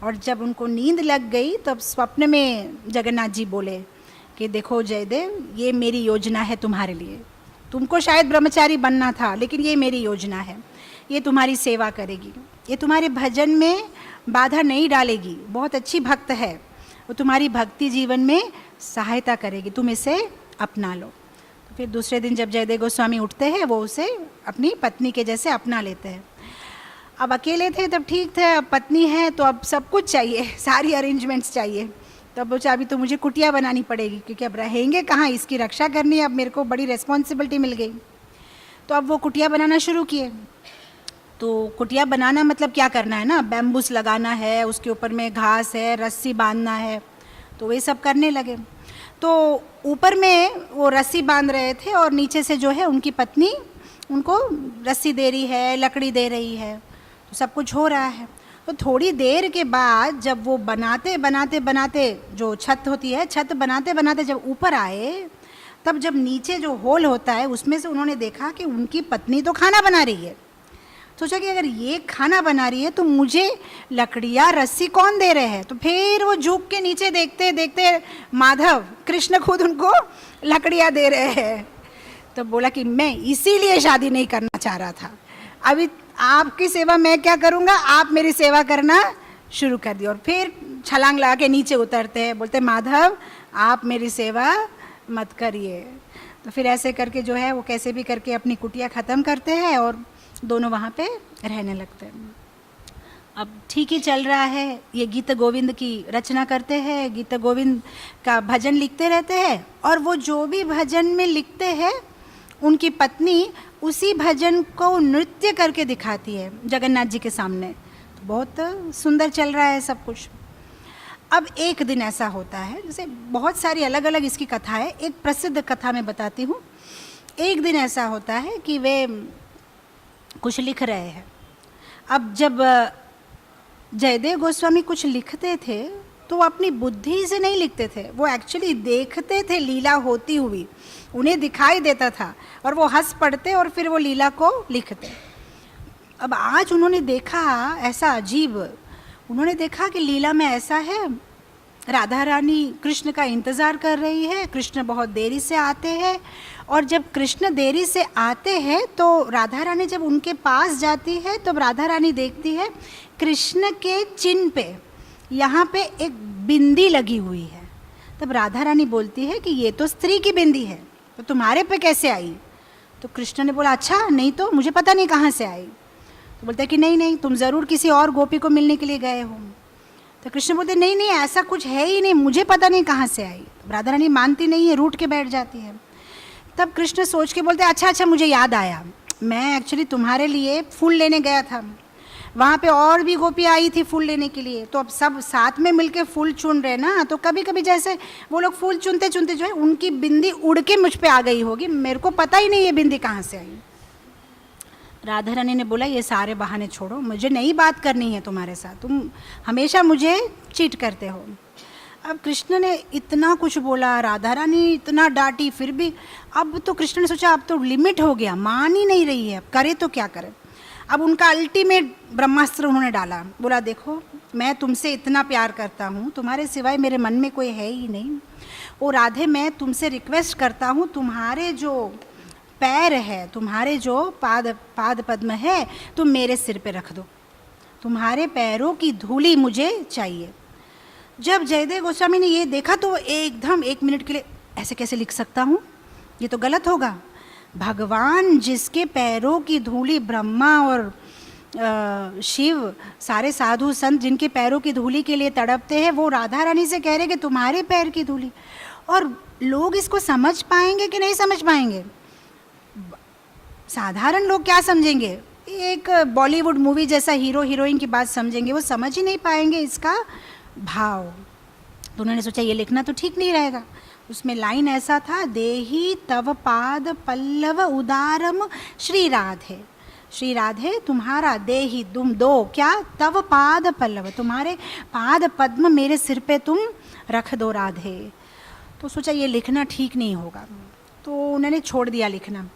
और जब उनको नींद लग गई तब स्वप्न में जगन्नाथ जी बोले कि देखो जयदेव, ये मेरी योजना है तुम्हारे लिए, तुमको शायद ब्रह्मचारी बनना था, लेकिन ये मेरी योजना है, ये तुम्हारी सेवा करेगी, ये तुम्हारे भजन में बाधा नहीं डालेगी, बहुत अच्छी भक्त है, वो तुम्हारी भक्ति जीवन में सहायता करेगी, तुम इसे अपना लो। तो फिर दूसरे दिन जब जयदेव गोस्वामी उठते हैं, वो उसे अपनी पत्नी के जैसे अपना लेते हैं। अब अकेले थे तब ठीक थे, अब पत्नी है तो अब सब कुछ चाहिए, सारी अरेंजमेंट्स चाहिए। तब वो अभी तो मुझे कुटिया बनानी पड़ेगी, क्योंकि अब रहेंगे कहाँ, इसकी रक्षा करनी है, अब मेरे को बड़ी रिस्पॉन्सिबिलिटी मिल गई। तो अब वो कुटिया बनाना शुरू किए। तो कुटिया बनाना मतलब क्या करना है ना, बैम्बूस लगाना है, उसके ऊपर में घास है, रस्सी बांधना है, तो वे सब करने लगे। तो ऊपर में वो रस्सी बांध रहे थे और नीचे से जो है उनकी पत्नी उनको रस्सी दे रही है, लकड़ी दे रही है, तो सब कुछ हो रहा है। तो थोड़ी देर के बाद जब वो बनाते बनाते बनाते जो छत होती है, छत बनाते बनाते जब ऊपर आए, तब जब नीचे जो होल होता है उसमें से उन्होंने देखा कि उनकी पत्नी तो खाना बना रही है। सोचा कि अगर ये खाना बना रही है तो मुझे लकड़ियाँ रस्सी कौन दे रहे हैं। तो फिर वो झुक के नीचे देखते देखते माधव कृष्ण खुद उनको लकड़ियाँ दे रहे हैं। तो बोला कि मैं इसीलिए शादी नहीं करना चाह रहा था, अभी आपकी सेवा मैं क्या करूँगा, आप मेरी सेवा करना शुरू कर दी। और फिर छलांग लगा के नीचे उतरते हैं, बोलते माधव आप मेरी सेवा मत करिए। तो फिर ऐसे करके जो है वो कैसे भी करके अपनी कुटिया ख़त्म करते हैं और दोनों वहाँ पे रहने लगते हैं। अब ठीक ही चल रहा है, ये गीत गोविंद की रचना करते हैं, गीत गोविंद का भजन लिखते रहते हैं, और वो जो भी भजन में लिखते हैं उनकी पत्नी उसी भजन को नृत्य करके दिखाती है जगन्नाथ जी के सामने। तो बहुत सुंदर चल रहा है सब कुछ। अब एक दिन ऐसा होता है, जैसे बहुत सारी अलग अलग इसकी कथा है, एक प्रसिद्ध कथा मैं बताती हूँ। एक दिन ऐसा होता है कि वे कुछ लिख रहे हैं। अब जब जयदेव गोस्वामी कुछ लिखते थे तो वो अपनी बुद्धि से नहीं लिखते थे, वो एक्चुअली देखते थे लीला होती हुई, उन्हें दिखाई देता था और वो हंस पड़ते और फिर वो लीला को लिखते। अब आज उन्होंने देखा ऐसा अजीब, उन्होंने देखा कि लीला में ऐसा है, राधा रानी कृष्ण का इंतज़ार कर रही है, कृष्ण बहुत देरी से आते हैं, और जब कृष्ण देरी से आते हैं तो राधा रानी जब उनके पास जाती है तब तो राधा रानी देखती है कृष्ण के चिन्ह पे यहाँ पे एक बिंदी लगी हुई है। तब राधा रानी बोलती है कि ये तो स्त्री की बिंदी है, तो तुम्हारे पे कैसे आई? तो कृष्ण ने बोला अच्छा, नहीं तो मुझे पता नहीं कहाँ से आई। तो बोलता है कि नहीं नहीं, तुम ज़रूर किसी और गोपी को मिलने के लिए गए हो। तो कृष्ण बोलते नहीं नहीं, ऐसा कुछ है ही नहीं, मुझे पता नहीं कहाँ से आई। राधा रानी मानती नहीं है, रूठ के बैठ जाती है। तब कृष्ण सोच के बोलते अच्छा अच्छा, मुझे याद आया, मैं एक्चुअली तुम्हारे लिए फूल लेने गया था, वहाँ पे और भी गोपी आई थी फूल लेने के लिए, तो अब सब साथ में मिलके फूल चुन रहे ना, तो कभी कभी जैसे वो लोग फूल चुनते चुनते जो है उनकी बिंदी उड़ के मुझ पे आ गई होगी, मेरे को पता ही नहीं ये बिंदी कहाँ से आई। राधा रानी ने बोला ये सारे बहाने छोड़ो, मुझे नई बात करनी है तुम्हारे साथ, तुम हमेशा मुझे चीट करते हो। अब कृष्ण ने इतना कुछ बोला, राधा रानी इतना डांटी, फिर भी अब तो कृष्ण ने सोचा अब तो लिमिट हो गया, मान ही नहीं रही है, करे तो क्या करे। अब उनका अल्टीमेट ब्रह्मास्त्र उन्होंने डाला, बोला देखो मैं तुमसे इतना प्यार करता हूँ, तुम्हारे सिवाय मेरे मन में कोई है ही नहीं, और राधे मैं तुमसे रिक्वेस्ट करता हूँ, तुम्हारे जो पैर है, तुम्हारे जो पाद पद्म है, तुम मेरे सिर पे रख दो, तुम्हारे पैरों की धूली मुझे चाहिए। जब जयदेव गोस्वामी ने ये देखा तो एकदम 1 मिनट के लिए ऐसे कैसे लिख सकता हूँ, ये तो गलत होगा। भगवान जिसके पैरों की धूली, ब्रह्मा और शिव, सारे साधु संत जिनके पैरों की धूली के लिए तड़पते हैं, वो राधा रानी से कह रहे कि तुम्हारे पैर की धूली। और लोग इसको समझ पाएंगे कि नहीं समझ पाएंगे? साधारण लोग क्या समझेंगे, एक बॉलीवुड मूवी जैसा हीरो हीरोइन की बात समझेंगे, वो समझ ही नहीं पाएंगे इसका भाव। तो उन्होंने सोचा ये लिखना तो ठीक नहीं रहेगा। उसमें लाइन ऐसा था, देही तव पाद पल्लव उदारम श्री राधे, श्री राधे तुम्हारा देही, तुम दो क्या, तव पाद पल्लव, तुम्हारे पाद पद्म मेरे सिर पे तुम रख दो राधे। तो सोचा ये लिखना ठीक नहीं होगा, तो उन्होंने छोड़ दिया लिखना।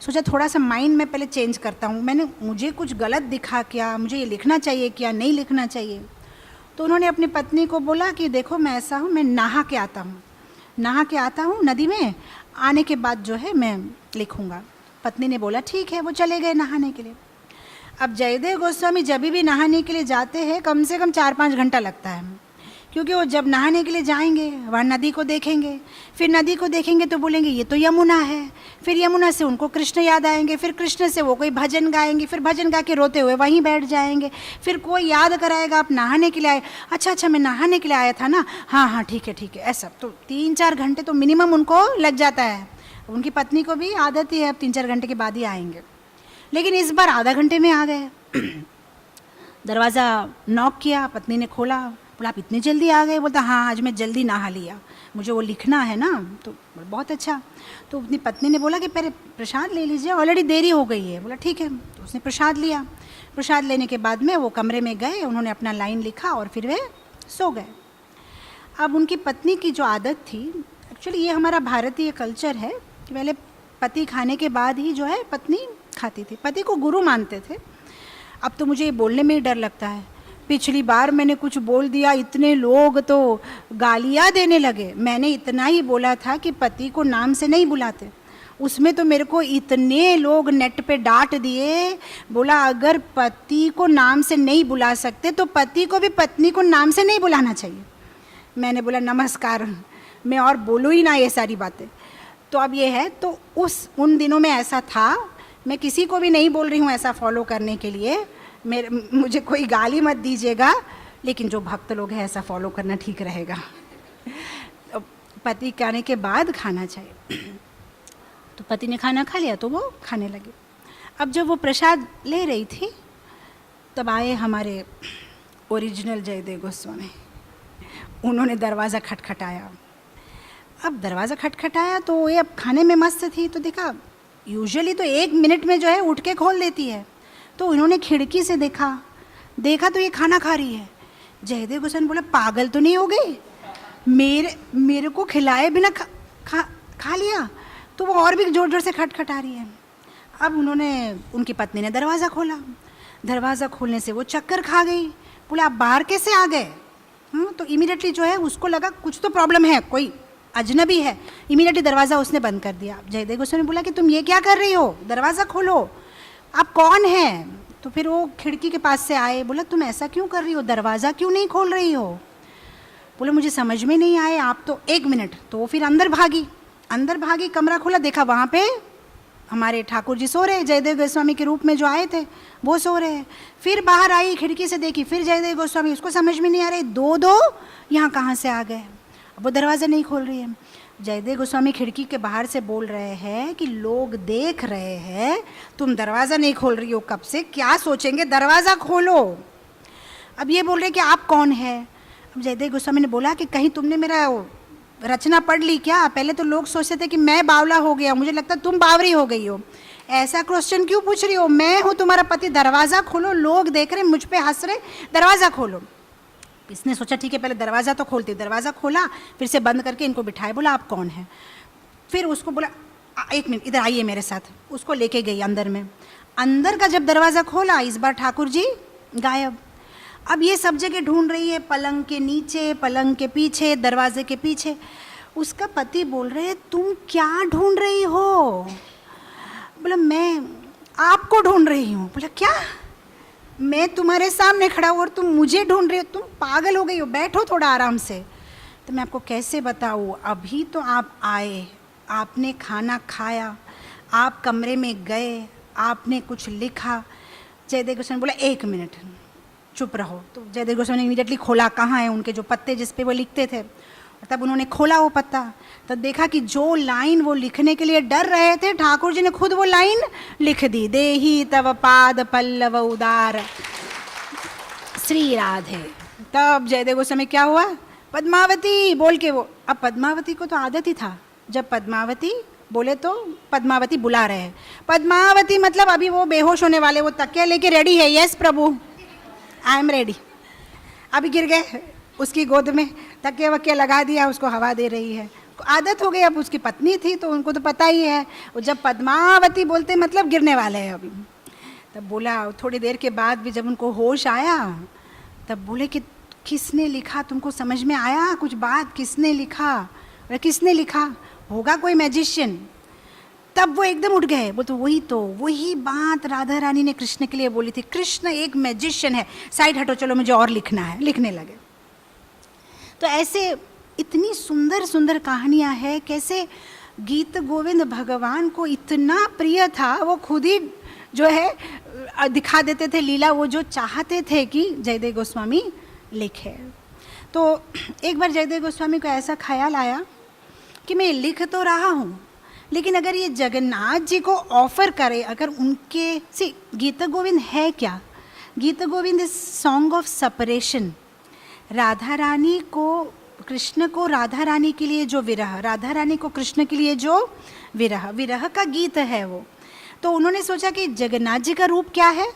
सोचा थोड़ा सा माइंड में पहले चेंज करता हूँ, मुझे कुछ गलत दिखा क्या, मुझे ये लिखना चाहिए क्या, नहीं लिखना चाहिए। तो उन्होंने अपनी पत्नी को बोला कि देखो मैं ऐसा हूँ, मैं नहा के आता हूँ नदी में, आने के बाद जो है मैं लिखूँगा। पत्नी ने बोला ठीक है, वो चले गए नहाने के लिए। अब जयदेव गोस्वामी जब भी नहाने के लिए जाते हैं कम से कम 4-5 घंटा लगता है, क्योंकि वो जब नहाने के लिए जाएंगे वहाँ नदी को देखेंगे, फिर नदी को देखेंगे तो बोलेंगे ये तो यमुना है, फिर यमुना से उनको कृष्ण याद आएंगे, फिर कृष्ण से वो कोई भजन गाएंगे, फिर भजन गा के रोते हुए वहीं बैठ जाएंगे, फिर कोई याद कराएगा आप नहाने के लिए आए, अच्छा अच्छा मैं नहाने के लिए आया था ना, हाँ हाँ ठीक है, ऐसा तो 3-4 घंटे तो मिनिमम उनको लग जाता है। उनकी पत्नी को भी आदत ही है, अब 3-4 घंटे के बाद ही आएंगे, लेकिन इस बार आधा घंटे में आ गए। दरवाज़ा नॉक किया, पत्नी ने खोला, बोला आप इतनी जल्दी आ गए? बोलता हाँ आज मैं जल्दी नहा लिया, मुझे वो लिखना है ना। तो बहुत अच्छा। तो अपनी पत्नी ने बोला कि पहले प्रसाद ले लीजिए, ऑलरेडी देरी हो गई है। बोला ठीक है। तो उसने प्रसाद लिया। प्रसाद लेने के बाद में वो कमरे में गए, उन्होंने अपना लाइन लिखा और फिर वे सो गए। अब उनकी पत्नी की जो आदत थी, एक्चुअली ये हमारा भारतीय कल्चर है कि पहले पति खाने के बाद ही जो है पत्नी खाती थी, पति को गुरु मानते थे। अब तो मुझे ये बोलने में ही डर लगता है, पिछली बार मैंने कुछ बोल दिया, इतने लोग तो गालियाँ देने लगे। मैंने इतना ही बोला था कि पति को नाम से नहीं बुलाते, उसमें तो मेरे को इतने लोग नेट पे डांट दिए। बोला अगर पति को नाम से नहीं बुला सकते तो पति को भी पत्नी को नाम से नहीं बुलाना चाहिए। मैंने बोला नमस्कार, मैं और बोलूँ ही ना ये सारी बातें। तो अब ये है, तो उन दिनों में ऐसा था। मैं किसी को भी नहीं बोल रही हूँ ऐसा फॉलो करने के लिए, मुझे कोई गाली मत दीजिएगा, लेकिन जो भक्त लोग हैं ऐसा फॉलो करना ठीक रहेगा। तो पति खाने के बाद खाना चाहिए। तो पति ने खाना खा लिया तो वो खाने लगे। अब जब वो प्रसाद ले रही थी तब आए हमारे ओरिजिनल जयदेव गोस्वामी। उन्होंने दरवाज़ा खटखटाया। अब दरवाज़ा खटखटाया तो ये अब खाने में मस्त थी, तो देखा यूजुअली तो 1 मिनट में जो है उठ के खोल देती है। तो इन्होंने खिड़की से देखा तो ये खाना खा रही है। जयदेव गोस्वामी बोला पागल तो नहीं हो गई, मेरे को खिलाए बिना खा लिया। तो वो और भी ज़ोर ज़ोर से खटखटा रही है। अब उनकी पत्नी ने दरवाज़ा खोला। दरवाज़ा खोलने से वो चक्कर खा गई। बोला आप बाहर कैसे आ गए? तो इमीडिएटली जो है उसको लगा कुछ तो प्रॉब्लम है, कोई अजनबी है। इमीडिएटली दरवाज़ा उसने बंद कर दिया। जयदेव गोस्वामी बोला कि तुम ये क्या कर रही हो, दरवाज़ा खोलो, आप कौन हैं? तो फिर वो खिड़की के पास से आए। बोला तुम ऐसा क्यों कर रही हो, दरवाज़ा क्यों नहीं खोल रही हो? बोला मुझे समझ में नहीं आए, आप तो 1 मिनट। तो वो फिर अंदर भागी, कमरा खोला, देखा वहाँ पे हमारे ठाकुर जी सो रहे हैं, जयदेव गोस्वामी के रूप में जो आए थे वो सो रहे हैं। फिर बाहर आई, खिड़की से देखी, फिर जयदेव गोस्वामी, उसको समझ में नहीं आ रही दो दो यहाँ कहाँ से आ गए। वो दरवाज़ा नहीं खोल रही है। जयदेव गोस्वामी खिड़की के बाहर से बोल रहे हैं कि लोग देख रहे हैं, तुम दरवाज़ा नहीं खोल रही हो, कब से क्या सोचेंगे, दरवाज़ा खोलो। अब ये बोल रहे कि आप कौन है। अब जयदेव गोस्वामी ने बोला कि कहीं तुमने मेरा रचना पढ़ ली क्या? पहले तो लोग सोचते थे कि मैं बावला हो गया, मुझे लगता तुम बावरी हो गई हो, ऐसा क्वेश्चन क्यों पूछ रही हो? मैं हूँ तुम्हारा पति, दरवाज़ा खोलो, लोग देख रहे, मुझ पे हंस रहे, दरवाज़ा खोलो। इसने सोचा ठीक है पहले दरवाज़ा तो खोलती। दरवाज़ा खोला, फिर से बंद करके इनको बिठाए, बोला आप कौन है। फिर उसको बोला एक मिनट इधर आइए मेरे साथ, उसको लेके गई अंदर में। अंदर का जब दरवाज़ा खोला, इस बार ठाकुर जी गायब। अब ये सब जगह ढूंढ रही है, पलंग के नीचे, पलंग के पीछे, दरवाजे के पीछे। उसका पति बोल रहे हैं तुम क्या ढूंढ रही हो? बोला मैं आपको ढूंढ रही हूँ। बोला क्या? मैं तुम्हारे सामने खड़ा हूँ और तुम मुझे ढूंढ रही हो? तुम पागल हो गई हो, बैठो थोड़ा आराम से। तो मैं आपको कैसे बताऊँ, अभी तो आप आए, आपने खाना खाया, आप कमरे में गए, आपने कुछ लिखा। जयदेव गोस्वामी बोला एक मिनट चुप रहो। तो जयदेव गोस्वामी ने इमीडिएटली खोला, कहाँ है उनके जो पत्ते जिस पे वो लिखते थे, और तब उन्होंने खोला वो पत्ता। तब देखा कि जो लाइन वो लिखने के लिए डर रहे थे, ठाकुर जी ने खुद वो लाइन लिख दी, देही तव पाद पल्लव उदार श्री राधे। तब जयदेव गोस्वामी क्या हुआ, पद्मावती बोल के वो, अब पद्मावती को तो आदत ही था, जब पद्मावती बोले तो पद्मावती बुला रहे हैं। पद्मावती मतलब अभी वो बेहोश होने वाले, वो तकिया लेके रेडी है, yes Prabhu I am ready. अभी गिर गए उसकी गोद में, तकिया वकिया लगा दिया, उसको हवा दे रही है, आदत हो गई। अब उसकी पत्नी थी तो उनको तो पता ही है, वो जब पद्मावती बोलते मतलब गिरने वाले हैं अभी। तब बोला, थोड़ी देर के बाद भी जब उनको होश आया, तब बोले कि किसने लिखा, तुमको समझ में आया कुछ बात, किसने लिखा? बोले किसने लिखा? होगा कोई मैजिशियन। तब वो एकदम उठ गए, वो तो वही बात राधा रानी ने कृष्ण के लिए बोली थी, कृष्ण एक मैजिशियन है, साइड हटो चलो मुझे और लिखना है। लिखने लगे। तो ऐसे इतनी सुंदर सुंदर कहानियाँ हैं, कैसे गीत गोविंद भगवान को इतना प्रिय था, वो खुद ही जो है दिखा देते थे लीला, वो जो चाहते थे कि जयदेव गोस्वामी लिखे। तो एक बार जयदेव गोस्वामी को ऐसा ख्याल आया कि मैं लिख तो रहा हूँ, लेकिन अगर ये जगन्नाथ जी को ऑफर करे, अगर उनके सी गीत गोविंद है क्या? Geet Govind is song of separation. Radha Rani को, कृष्ण को राधा रानी के लिए जो विरह, राधा रानी को कृष्ण के लिए जो विरह, विरह का गीत है वो। तो उन्होंने सोचा कि जगन्नाथ जी का रूप क्या है?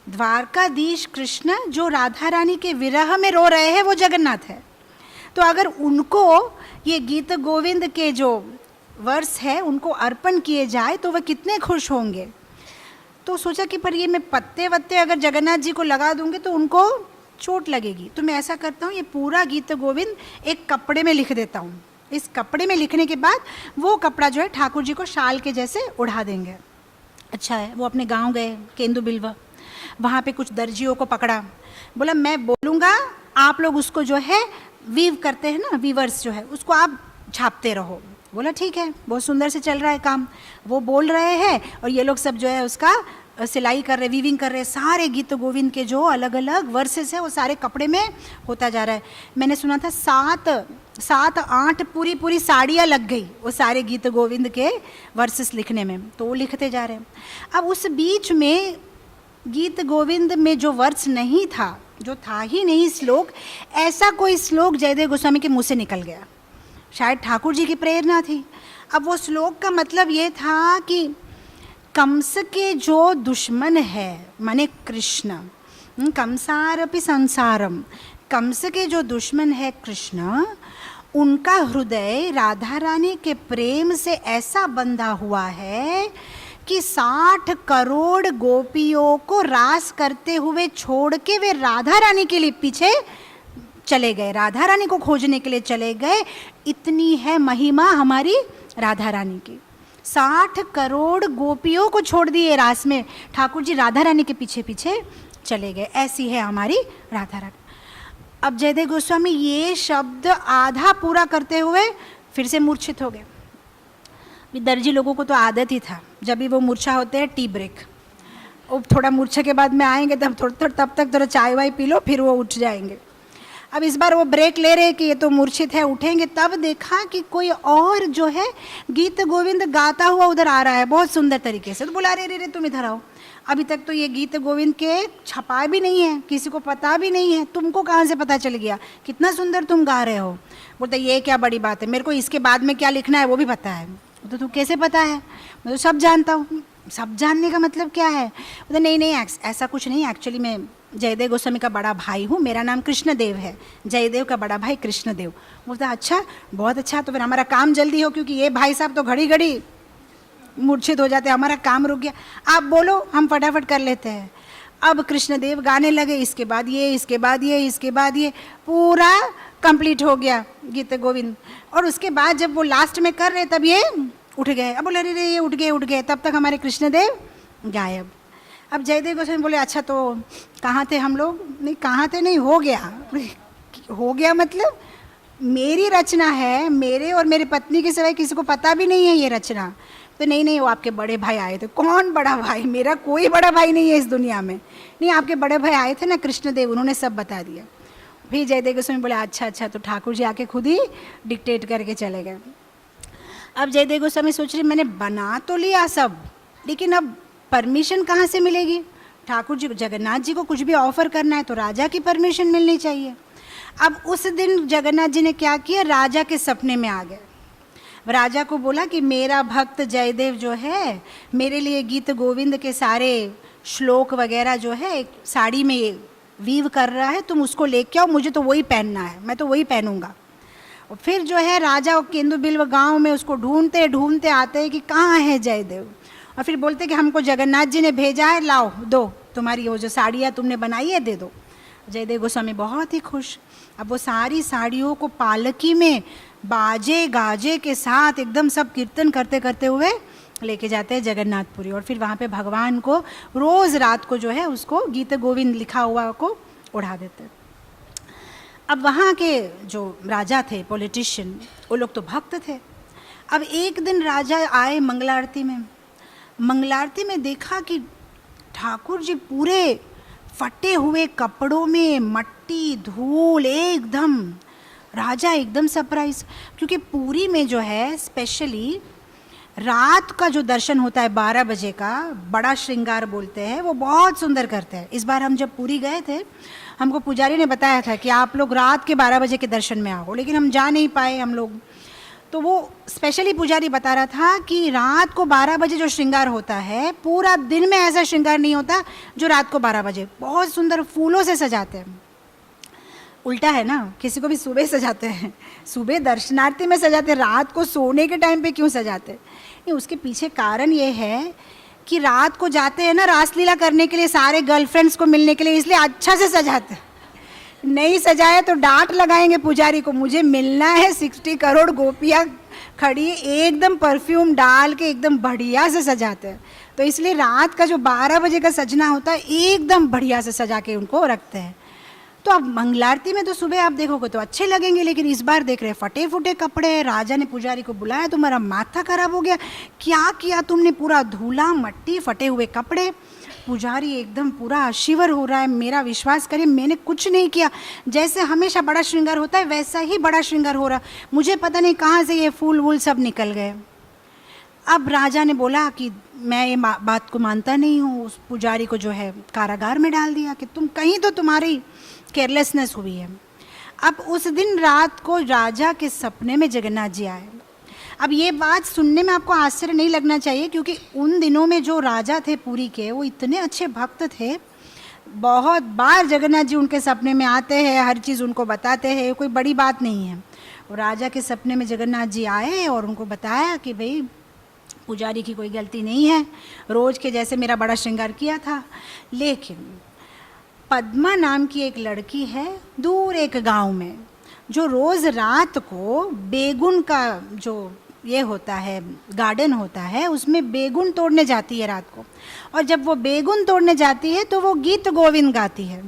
द्वारकाधीश कृष्ण जो राधा रानी के विरह में रो रहे हैं वो जगन्नाथ है। तो अगर उनको ये गीत गोविंद के जो वर्ष है उनको अर्पण किए जाए तो वह कितने खुश होंगे। तो सोचा कि पर ये मैं पत्ते वत्ते अगर जगन्नाथ जी को लगा दूंगी तो उनको चोट लगेगी, तो मैं ऐसा करता हूँ ये पूरा गीत गोविंद एक कपड़े में लिख देता हूँ। इस कपड़े में लिखने के बाद वो कपड़ा जो है ठाकुर जी को शाल के जैसे उड़ा देंगे। अच्छा है, वो अपने गांव गए केंदू बिल्वा, वहाँ पे कुछ दर्जियों को पकड़ा, बोला मैं बोलूँगा आप लोग उसको जो है वीव करते हैं ना, वीवर्स जो है उसको आप छापते रहो। बोला ठीक है, बहुत सुंदर से चल रहा है काम, वो बोल रहे हैं और ये लोग सब जो है उसका सिलाई कर रहे, वीविंग कर रहे। सारे गीत गोविंद के जो अलग अलग वर्सेस है वो सारे कपड़े में होता जा रहा है। मैंने सुना था 7-8 पूरी साड़ियाँ लग गई वो सारे गीत गोविंद के वर्सेस लिखने में, तो वो लिखते जा रहे हैं। अब उस बीच में गीत गोविंद में जो वर्स नहीं था, जो था ही नहीं श्लोक, ऐसा कोई श्लोक जयदेव गोस्वामी के मुँह से निकल गया, शायद ठाकुर जी की प्रेरणा थी। अब वो श्लोक का मतलब ये था कि कंस के जो दुश्मन है माने कृष्ण, कंसारपि संसारम, कंस के जो दुश्मन है कृष्ण, उनका हृदय राधा रानी के प्रेम से ऐसा बंधा हुआ है कि 60 करोड़ गोपियों को रास करते हुए छोड़ के वे राधा रानी के लिए पीछे चले गए, राधा रानी को खोजने के लिए चले गए। इतनी है महिमा हमारी राधा रानी की। 60 करोड़ गोपियों को छोड़ दिए रास में, ठाकुर जी राधा रानी के पीछे पीछे चले गए। ऐसी है हमारी राधा रानी। अब जयदेव गोस्वामी ये शब्द आधा पूरा करते हुए फिर से मूर्छित हो गए। ये दर्जी लोगों को तो आदत ही था, जब भी वो मूर्छा होते हैं टी ब्रेक, वो थोड़ा मूर्छा के बाद में आएंगे तब तब तक थोड़ा चाय वाय पी लो, फिर वो उठ जाएंगे। अब इस बार वो ब्रेक ले रहे कि ये तो मूर्छित है, उठेंगे, तब देखा कि कोई और जो है गीत गोविंद गाता हुआ उधर आ रहा है बहुत सुंदर तरीके से। तो बोला रे रे रे तुम इधर आओ, अभी तक तो ये गीत गोविंद के छपा भी नहीं है, किसी को पता भी नहीं है, तुमको कहाँ से पता चल गया, कितना सुंदर तुम गा रहे हो। बोलते ये क्या बड़ी बात है, मेरे को इसके बाद में क्या लिखना है वो भी पता है। तो तू कैसे पता है? मैं तो सब जानता हूँ। सब जानने का मतलब क्या है? बोलते नहीं नहीं ऐसा कुछ नहीं, एक्चुअली मैं जयदेव गोस्वामी का बड़ा भाई हूँ, मेरा नाम कृष्णदेव है, जयदेव का बड़ा भाई कृष्णदेव। बोलता अच्छा, बहुत अच्छा, तो फिर हमारा काम जल्दी हो, क्योंकि ये भाई साहब तो घड़ी घड़ी मूर्छित हो जाते हैं, हमारा काम रुक गया, आप बोलो हम फटाफट कर लेते हैं। अब कृष्णदेव गाने लगे, इसके बाद ये, इसके बाद ये, इसके बाद ये, पूरा कंप्लीट हो गया गीत गोविंद। और उसके बाद जब वो लास्ट में कर रहे तब ये उठ गए। अब बोले अरे ये उठ गए, तब तक हमारे कृष्णदेव गायब। अब जयदेव गोस्वामी बोले अच्छा तो कहाँ थे हम लोग? नहीं कहाँ थे नहीं, हो गया। हो गया मतलब मेरी रचना है, मेरे और मेरी पत्नी के सिवाय किसी को पता भी नहीं है ये रचना। तो नहीं नहीं वो आपके बड़े भाई आए थे। कौन बड़ा भाई? मेरा कोई बड़ा भाई नहीं है इस दुनिया में। नहीं आपके बड़े भाई आए थे ना कृष्णदेव, उन्होंने सब बता दिया। फिर जयदेव गोस्वामी बोले अच्छा अच्छा, तो ठाकुर जी आके खुद ही डिक्टेट करके चले गए। अब जयदेव गोस्वामी सोच रहे मैंने बना तो लिया सब, लेकिन अब परमिशन कहाँ से मिलेगी? ठाकुर जी को, जगन्नाथ जी को कुछ भी ऑफर करना है तो राजा की परमिशन मिलनी चाहिए। अब उस दिन जगन्नाथ जी ने क्या किया, राजा के सपने में आ गए। राजा को बोला कि मेरा भक्त जयदेव जो है मेरे लिए गीत गोविंद के सारे श्लोक वगैरह जो है एक साड़ी में वीव कर रहा है, तुम उसको लेके आओ, मुझे तो वही पहनना है, मैं तो वही पहनूंगा। और फिर जो है राजा केंदु बिल्व गांव में उसको ढूंढते ढूंढते आते हैं कि कहाँ है जयदेव, और फिर बोलते कि हमको जगन्नाथ जी ने भेजा है, लाओ दो, तुम्हारी वो जो साड़ियाँ तुमने बनाई है दे दो। जयदेव गोस्वामी बहुत ही खुश। अब वो सारी साड़ियों को पालकी में बाजे गाजे के साथ एकदम सब कीर्तन करते करते हुए लेके जाते हैं जगन्नाथपुरी, और फिर वहाँ पे भगवान को रोज़ रात को जो है उसको गीत गोविंद लिखा हुआ को उड़ा देते हैं। अब वहाँ के जो राजा थे, पॉलिटिशियन, वो लोग तो भक्त थे। अब एक दिन राजा आए मंगलारती में, मंगलारती में देखा कि ठाकुर जी पूरे फटे हुए कपड़ों में, मट्टी धूल एकदम। राजा एकदम सरप्राइज, क्योंकि पुरी में जो है स्पेशली रात का जो दर्शन होता है 12 बजे का, बड़ा श्रृंगार बोलते हैं, वो बहुत सुंदर करते हैं। इस बार हम जब पुरी गए थे, हमको पुजारी ने बताया था कि आप लोग रात के 12 बजे के दर्शन में आओ, लेकिन हम जा नहीं पाए हम लोग। तो वो स्पेशली पुजारी बता रहा था कि रात को 12 बजे जो श्रृंगार होता है, पूरा दिन में ऐसा श्रृंगार नहीं होता जो रात को 12 बजे। बहुत सुंदर फूलों से सजाते हैं। उल्टा है ना, किसी को भी सुबह सजाते हैं, सुबह दर्शनार्थी में सजाते हैं, रात को सोने के टाइम पे क्यों सजाते? नहीं, उसके पीछे कारण ये है कि रात को जाते हैं ना रासलीला करने के लिए, सारे गर्लफ्रेंड्स को मिलने के लिए, इसलिए अच्छा से सजाते हैं। नहीं सजाए तो डांट लगाएंगे पुजारी को, मुझे मिलना है 60 करोड़ गोपियाँ खड़ी एकदम परफ्यूम डाल के एकदम बढ़िया से सजाते हैं। तो इसलिए रात का जो 12 बजे का सजना होता है एकदम बढ़िया से सजा के उनको रखते हैं। तो अब मंगलारती में तो सुबह आप देखोगे तो अच्छे लगेंगे, लेकिन इस बार देख रहे फटे फुटे कपड़े। राजा ने पुजारी को बुलाया, तुम्हारा माथा खराब हो गया, क्या किया तुमने? पूरा धूला मट्टी, फटे हुए कपड़े। पुजारी एकदम पूरा शिवर हो रहा है, मेरा विश्वास करें मैंने कुछ नहीं किया, जैसे हमेशा बड़ा श्रृंगार होता है वैसा ही बड़ा श्रृंगार हो रहा, मुझे पता नहीं कहाँ से ये फूल वूल सब निकल गए। अब राजा ने बोला कि मैं ये बात को मानता नहीं हूँ, उस पुजारी को जो है कारागार में डाल दिया कि तुम कहीं तो तुम्हारी केयरलेसनेस हुई है। अब उस दिन रात को राजा के सपने में जगन्नाथ जी आए। अब ये बात सुनने में आपको आश्चर्य नहीं लगना चाहिए, क्योंकि उन दिनों में जो राजा थे पुरी के, वो इतने अच्छे भक्त थे, बहुत बार जगन्नाथ जी उनके सपने में आते हैं, हर चीज़ उनको बताते हैं, कोई बड़ी बात नहीं है। और राजा के सपने में जगन्नाथ जी आए और उनको बताया कि भाई पुजारी की कोई गलती नहीं है, रोज़ के जैसे मेरा बड़ा श्रृंगार किया था, लेकिन पद्मा नाम की एक लड़की है दूर एक गांव में, जो रोज़ रात को बेगुन का जो ये होता है गार्डन होता है, उसमें बेगुन तोड़ने जाती है रात को। और जब वो बेगुन तोड़ने जाती है तो वो गीत गोविंद गाती है,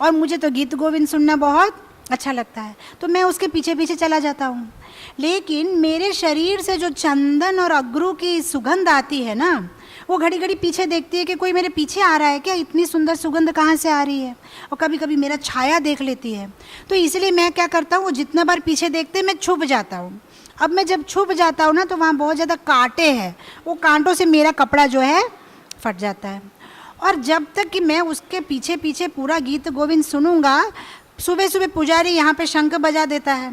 और मुझे तो गीत गोविंद सुनना बहुत अच्छा लगता है, तो मैं उसके पीछे पीछे चला जाता हूँ। लेकिन मेरे शरीर से जो चंदन और अगरू की सुगंध आती है ना, वो घड़ी घड़ी पीछे देखती है कि कोई मेरे पीछे आ रहा है क्या, इतनी सुंदर सुगंध कहाँ से आ रही है। और कभी कभी मेरा छाया देख लेती है, तो इसलिए मैं क्या करता हूँ, वो जितना बार पीछे देखते मैं छुप जाता हूँ। अब मैं जब छुप जाता हूँ ना, तो वहाँ बहुत ज़्यादा कांटे हैं, वो कांटों से मेरा कपड़ा जो है फट जाता है। और जब तक कि मैं उसके पीछे पीछे पूरा गीत गोविंद सुनूंगा, सुबह सुबह पुजारी यहाँ पे शंख बजा देता है।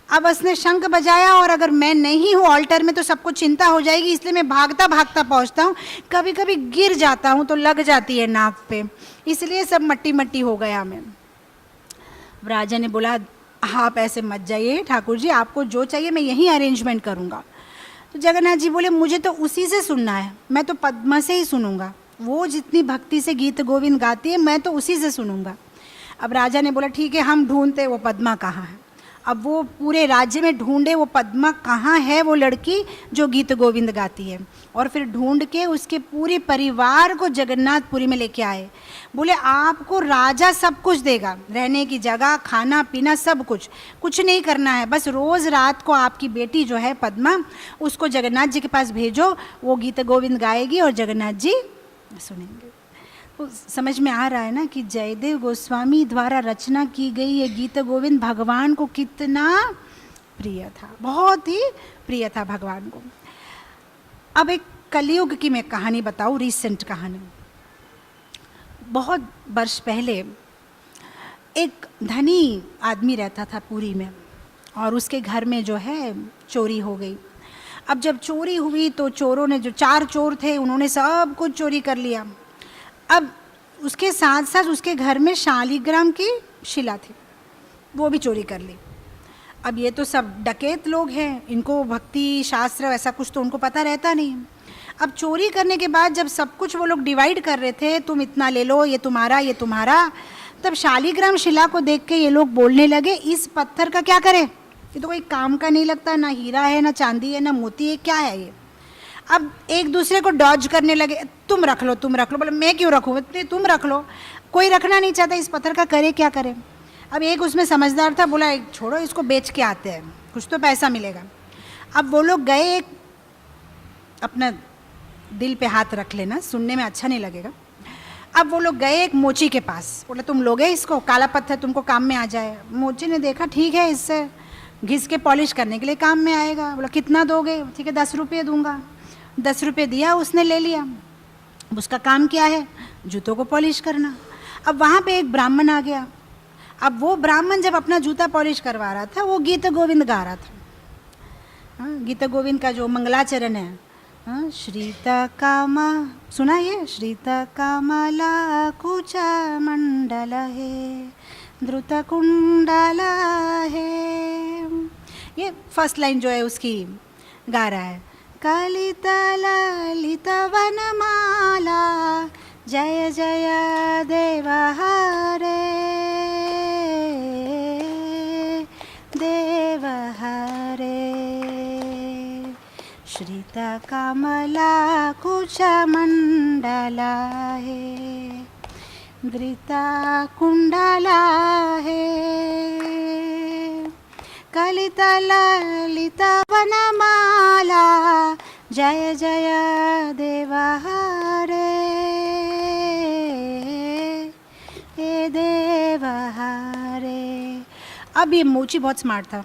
अब उसने शंख बजाया और अगर मैं नहीं हूँ ऑल्टर में तो सबको चिंता हो जाएगी, इसलिए मैं भागता भागता पहुँचता हूँ। कभी कभी गिर जाता हूँ तो लग जाती है नाक पे, इसलिए सब मट्टी मट्टी हो गया मैं। राजा ने बोला आप ऐसे मत जाइए ठाकुर जी, आपको जो चाहिए मैं यहीं अरेंजमेंट करूँगा। तो जगन्नाथ जी बोले मुझे तो उसी से सुनना है, मैं तो पद्मा से ही सुनूंगा, वो जितनी भक्ति से गीत गोविंद गाती है मैं तो उसी से सुनूंगा। अब राजा ने बोला ठीक है, हम ढूंढते वो पद्मा कहाँ है। अब वो पूरे राज्य में ढूंढे वो पद्मा कहाँ है, वो लड़की जो गीत गोविंद गाती है, और फिर ढूंढ के उसके पूरे परिवार को जगन्नाथपुरी में लेके आए। बोले आपको राजा सब कुछ देगा, रहने की जगह, खाना पीना सब कुछ, कुछ नहीं करना है, बस रोज़ रात को आपकी बेटी जो है पद्मा, उसको जगन्नाथ जी के पास भेजो, वो गीत गोविंद गाएगी और जगन्नाथ जी सुनेंगे। तो समझ में आ रहा है ना कि जयदेव गोस्वामी द्वारा रचना की गई ये गीत गोविंद भगवान को कितना प्रिय था, बहुत ही प्रिय था भगवान को। अब एक कलयुग की मैं कहानी बताऊँ, रिसेंट कहानी। बहुत वर्ष पहले एक धनी आदमी रहता था पुरी में, और उसके घर में जो है चोरी हो गई। अब जब चोरी हुई तो चोरों ने, जो 4 चोर थे, उन्होंने सब कुछ चोरी कर लिया। अब उसके साथ साथ उसके घर में शालिग्राम की शिला थी, वो भी चोरी कर ली। अब ये तो सब डकैत लोग हैं, इनको भक्ति शास्त्र ऐसा कुछ तो उनको पता रहता नहीं। अब चोरी करने के बाद जब सब कुछ वो लोग डिवाइड कर रहे थे, तुम इतना ले लो, ये तुम्हारा, ये तुम्हारा, तब शालिग्राम शिला को देख के ये लोग बोलने लगे इस पत्थर का क्या करें, ये तो कोई काम का नहीं लगता, ना हीरा है, ना चांदी है, ना मोती है, क्या है ये। अब एक दूसरे को डॉज करने लगे, तुम रख लो, तुम रख लो। बोले मैं क्यों रखूँ, तुम रख लो। कोई रखना नहीं चाहता, इस पत्थर का करे क्या करे। अब एक उसमें समझदार था, बोला छोड़ो इसको बेच के आते हैं, कुछ तो पैसा मिलेगा। अब वो लोग गए, एक अपना दिल पे हाथ रख लेना, सुनने में अच्छा नहीं लगेगा। अब वो लोग गए एक मोची के पास, बोला तुम लोगे इसको, काला पत्थर तुमको काम में आ जाए। मोची ने देखा ठीक है, इससे घिस के पॉलिश करने के लिए काम में आएगा। बोला कितना दोगे, ठीक है 10 रुपये दूंगा। 10 रुपये दिया, उसने ले लिया। उसका काम क्या है, जूतों को पॉलिश करना। अब वहाँ पे एक ब्राह्मण आ गया। अब वो ब्राह्मण जब अपना जूता पॉलिश करवा रहा था, वो गीत गोविंद गा रहा था। हाँ, गीत गोविंद का जो मंगलाचरण है, हाँ, श्रीता कामा, सुना ये, श्रीता कामला कुचा मंडल है, द्रुत कुंडल है, ये फर्स्ट लाइन जो है उसकी गा रहा है। कलित ललित वनमाला, जय जय देव हरे, देव हरे, श्रित कमला कुच मंडला है, धृता कुंडला है, कलित ललित वनमाला, जय जय देव हरे, हे देव हरे। अब ये मोची बहुत स्मार्ट था,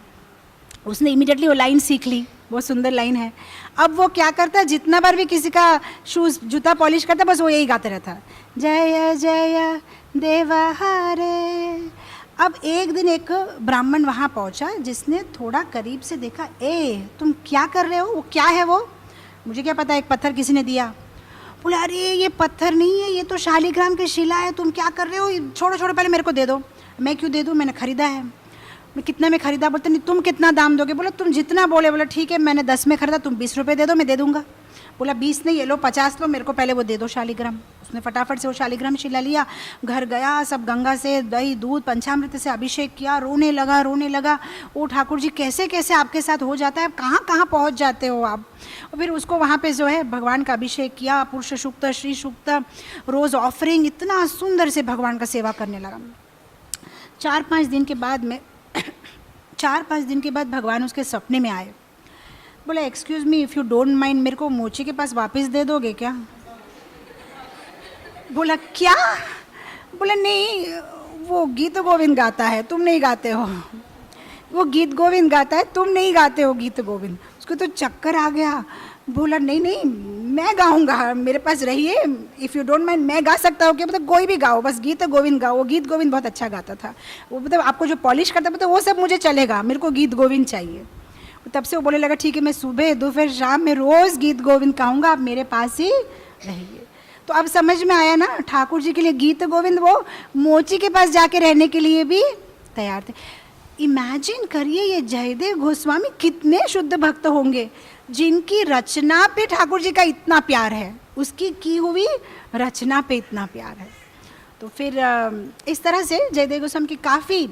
उसने इमीडिएटली वो लाइन सीख ली, बहुत सुंदर लाइन है। अब वो क्या करता, जितना बार भी किसी का शूज़ जूता पॉलिश करता, बस वो यही गाते रहता, जय जय देव हरे। अब एक दिन एक ब्राह्मण वहाँ पहुँचा, जिसने थोड़ा करीब से देखा, ए तुम क्या कर रहे हो, वो क्या है वो, मुझे क्या पता, एक पत्थर किसी ने दिया। बोला अरे ये पत्थर नहीं है, ये तो शालिग्राम की शिला है, तुम क्या कर रहे हो, छोड़ो छोड़ो, पहले मेरे को दे दो। मैं क्यों दे दूँ, मैंने ख़रीदा है। मैं कितने में ख़रीदा, बोलते नहीं तुम कितना दाम दोगे। बोला तुम जितना बोले। बोला ठीक है, मैंने 10 में ख़रीदा, तुम 20 रुपये दे दो, मैं दे दूँगा। बोला 20 नहीं, ये लो 50 लो, मेरे को पहले वो दे दो शालिग्राम। उसने फटाफट से वो शालिग्राम शिला लिया, घर गया, सब गंगा से दही दूध पंचामृत से अभिषेक किया, रोने लगा रोने लगा। ओ ठाकुर जी कैसे कैसे आपके साथ हो जाता है, कहाँ कहाँ पहुँच जाते हो आप। और फिर उसको वहाँ पे जो है भगवान का अभिषेक किया, पुरुष सूक्त, श्री सूक्त, रोज़ ऑफरिंग, इतना सुंदर से भगवान का सेवा करने लगा। 4-5 दिन के बाद में 4-5 दिन के बाद भगवान उसके सपने में आए। बोला excuse me if you don't mind, मेरे को मोची के पास वापस दे दोगे क्या? बोला क्या? बोला नहीं, वो गीत गोविंद गाता है, तुम नहीं गाते हो। वो गीत गोविंद गाता है, तुम नहीं गाते हो गीत गोविंद। उसको तो चक्कर आ गया। बोला नहीं नहीं, मैं गाऊंगा, मेरे पास रहिए, इफ़ यू डोंट माइंड मैं गा सकता हूँ क्या? मतलब कोई भी गाओ, बस गीत गोविंद गाओ। वो गीत गोविंद बहुत अच्छा गाता था। वो मतलब आपको जो पॉलिश करता मतलब वो सब मुझे चलेगा, मेरे को गीत गोविंद चाहिए। तब से वो बोलने लगा ठीक है, मैं सुबह दोपहर शाम में रोज़ गीत गोविंद गाऊंगा, आप मेरे पास ही रहिए। तो अब समझ में आया ना, ठाकुर जी के लिए गीत गोविंद वो मोची के पास जाके रहने के लिए भी तैयार थे। इमेजिन करिए ये जयदेव गोस्वामी कितने शुद्ध भक्त होंगे जिनकी रचना पे ठाकुर जी का इतना प्यार है, उसकी की हुई रचना पे इतना प्यार है। तो फिर इस तरह से जयदेव गोस्वामी की काफ़ी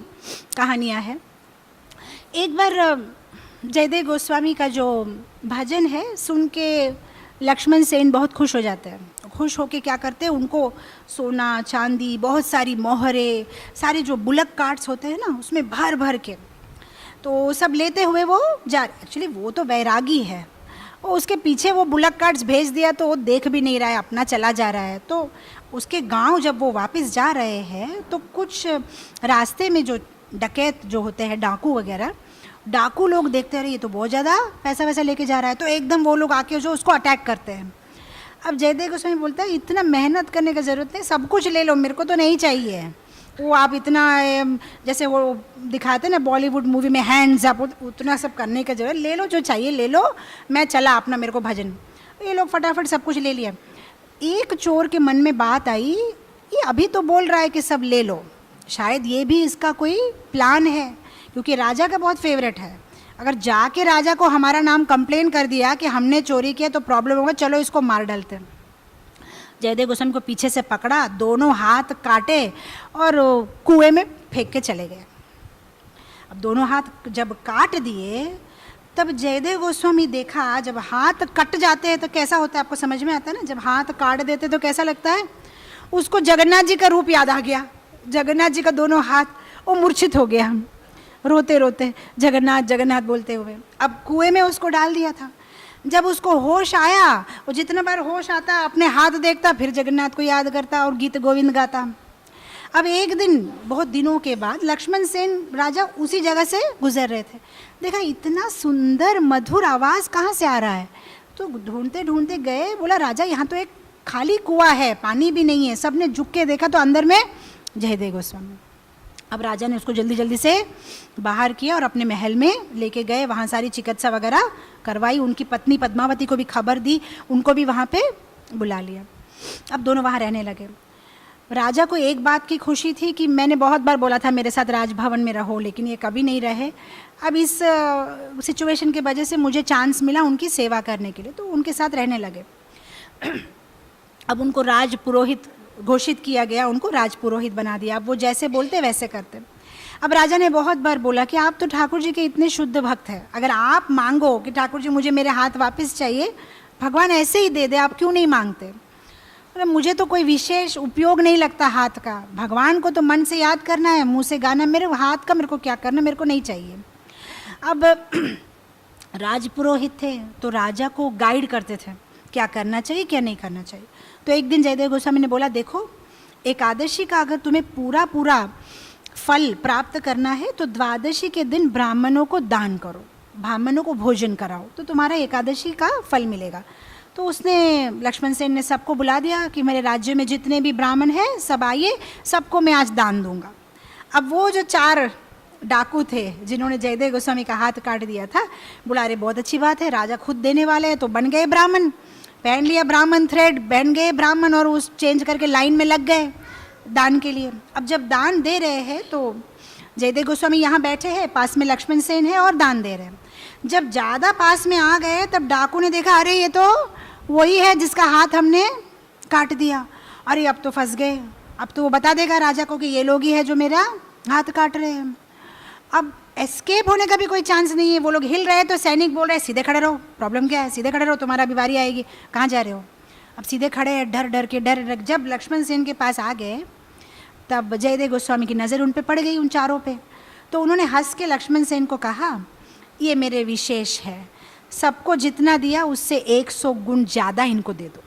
कहानियाँ हैं। एक बार जयदेव गोस्वामी का जो भजन है सुन के लक्ष्मण सेन बहुत खुश हो जाते हैं। खुश होके क्या करते हैं, उनको सोना चांदी, बहुत सारी मोहरे, सारे जो बुलक कार्ट्स होते हैं ना उसमें भर भर के तो सब लेते हुए वो जा रहे। एक्चुअली वो तो वैरागी है, और उसके पीछे वो बुलक कार्ट्स भेज दिया तो वो देख भी नहीं रहा है, अपना चला जा रहा है। तो उसके गांव जब वो वापस जा रहे हैं तो कुछ रास्ते में जो डकैत जो होते हैं, डाकू वगैरह, डाकू लोग देखते रहे ये तो बहुत ज़्यादा पैसा वैसा लेके जा रहा है, तो एकदम वो लोग आके जो उसको अटैक करते हैं। अब जयदेव गोस्वामी बोलता है इतना मेहनत करने की ज़रूरत नहीं, सब कुछ ले लो, मेरे को तो नहीं चाहिए। वो आप इतना जैसे वो दिखाते ना बॉलीवुड मूवी में हैंड्स अप, उतना सब करने का जरूरत, ले लो जो चाहिए ले लो, मैं चला अपना, मेरे को भजन। ये लोग फटाफट सब कुछ ले लिया। एक चोर के मन में बात आई, ये अभी तो बोल रहा है कि सब ले लो, शायद ये भी इसका कोई प्लान है, क्योंकि राजा का बहुत फेवरेट है। अगर जाके राजा को हमारा नाम कंप्लेन कर दिया कि हमने चोरी किया तो प्रॉब्लम होगा, चलो इसको मार डालते हैं। जयदेव गोस्वामी को पीछे से पकड़ा, दोनों हाथ काटे और कुएं में फेंक के चले गए। अब दोनों हाथ जब काट दिए तब जयदेव गोस्वामी देखा, जब हाथ कट जाते हैं तो कैसा होता है, आपको समझ में आता है ना, जब हाथ काट देते तो कैसा लगता है। उसको जगन्नाथ जी का रूप याद आ गया, जगन्नाथ जी का दोनों हाथ, वो मूर्छित हो गया रोते रोते जगन्नाथ जगन्नाथ बोलते हुए। अब कुएं में उसको डाल दिया था। जब उसको होश आया, वो जितना बार होश आता अपने हाथ देखता, फिर जगन्नाथ को याद करता और गीत गोविंद गाता। अब एक दिन बहुत दिनों के बाद लक्ष्मण सेन राजा उसी जगह से गुजर रहे थे, देखा इतना सुंदर मधुर आवाज़ कहाँ से आ रहा है, तो ढूंढते ढूंढते गए। बोला राजा यहाँ तो एक खाली कुआं है, पानी भी नहीं है। सबने झुक के देखा तो अंदर में जयदेव गोस्वामी। अब राजा ने उसको जल्दी जल्दी से बाहर किया और अपने महल में लेके गए, वहाँ सारी चिकित्सा वगैरह करवाई, उनकी पत्नी पद्मावती को भी खबर दी, उनको भी वहाँ पे बुला लिया। अब दोनों वहाँ रहने लगे। राजा को एक बात की खुशी थी कि मैंने बहुत बार बोला था मेरे साथ राजभवन में रहो, लेकिन ये कभी नहीं रहे। अब इस सिचुएशन की वजह से मुझे चांस मिला उनकी सेवा करने के लिए, तो उनके साथ रहने लगे। अब उनको राज पुरोहित घोषित किया गया, उनको राज पुरोहित बना दिया। अब वो जैसे बोलते वैसे करते। अब राजा ने बहुत बार बोला कि आप तो ठाकुर जी के इतने शुद्ध भक्त हैं, अगर आप मांगो कि ठाकुर जी मुझे मेरे हाथ वापस चाहिए, भगवान ऐसे ही दे दे, आप क्यों नहीं मांगते। अरे मुझे तो कोई विशेष उपयोग नहीं लगता हाथ का, भगवान को तो मन से याद करना है, मुंह से गाना, मेरे हाथ का मेरे को क्या करना, मेरे को नहीं चाहिए। अब राज पुरोहित थे तो राजा को गाइड करते थे क्या करना चाहिए क्या नहीं करना चाहिए। तो एक दिन जयदेव गोस्वामी ने बोला देखो, एकादशी का अगर तुम्हें पूरा पूरा फल प्राप्त करना है तो द्वादशी के दिन ब्राह्मणों को दान करो, ब्राह्मणों को भोजन कराओ, तो तुम्हारा एकादशी का फल मिलेगा। तो उसने लक्ष्मण सेन ने सबको बुला दिया कि मेरे राज्य में जितने भी ब्राह्मण हैं सब आइए, सबको मैं आज दान दूंगा। अब वो जो 4 डाकू थे जिन्होंने जयदेव गोस्वामी का हाथ काट दिया था, बोला अरे बहुत अच्छी बात है, राजा खुद देने वाले हैं, तो बन गए ब्राह्मण, पहन लिया ब्राह्मण थ्रेड, बन गए ब्राह्मण और उस चेंज करके लाइन में लग गए दान के लिए। अब जब दान दे रहे हैं तो जयदेव गोस्वामी यहाँ बैठे हैं, पास में लक्ष्मण सेन है और दान दे रहे हैं। जब ज़्यादा पास में आ गए तब डाकू ने देखा अरे ये तो वही है जिसका हाथ हमने काट दिया, अरे अब तो फंस गए, अब तो वो बता देगा राजा को कि ये लोग ही है जो मेरा हाथ काट रहे हैं। अब एस्केप होने का भी कोई चांस नहीं है। वो लोग हिल रहे हैं तो सैनिक बोल रहे हैं सीधे खड़े रहो, प्रॉब्लम क्या है, सीधे खड़े रहो, तुम्हारा भी बारी आएगी, कहाँ जा रहे हो। अब सीधे खड़े हैं डर डर के, डर डर। जब लक्ष्मण सेन के पास आ गए तब जयदेव गोस्वामी की नज़र उन पे पड़ गई, उन चारों पे। तो उन्होंने हंस के लक्ष्मण सेन को कहा, ये मेरे विशेष है, सबको जितना दिया उससे 100 गुण ज़्यादा इनको दे दो।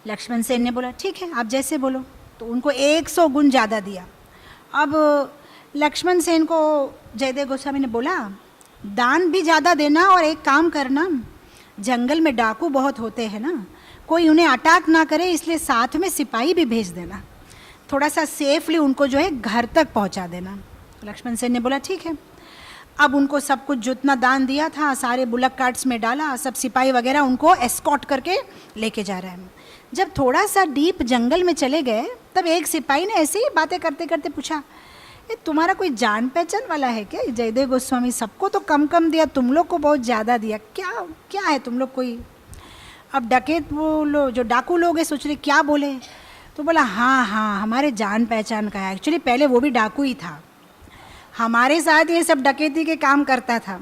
लक्ष्मण सेन ने बोला ठीक है, आप जैसे बोलो। तो उनको 100 गुण ज़्यादा दिया। अब लक्ष्मण सेन को जयदेव गोस्वामी ने बोला, दान भी ज़्यादा देना और एक काम करना, जंगल में डाकू बहुत होते हैं ना, कोई उन्हें अटैक ना करे, इसलिए साथ में सिपाही भी भेज देना, थोड़ा सा सेफली उनको जो है घर तक पहुंचा देना। लक्ष्मण सेन ने बोला ठीक है। अब उनको सब कुछ जितना दान दिया था सारे बुलक कार्ट्स में डाला, सब सिपाही वगैरह उनको एस्कॉर्ट करके लेके जा रहे हैं। जब थोड़ा सा डीप जंगल में चले गए तब एक सिपाही ने ऐसे ही बातें करते करते पूछा, ये तुम्हारा कोई जान पहचान वाला है क्या? जयदेव गोस्वामी सबको तो कम कम दिया, तुम लोग को बहुत ज़्यादा दिया, क्या क्या है तुम लोग कोई? अब डकैत वो लोग जो डाकू लोग हैं सोच रहे क्या बोले, तो बोला हाँ हाँ हमारे जान पहचान का है, एक्चुअली पहले वो भी डाकू ही था, हमारे साथ ये सब डकैती के काम करता था,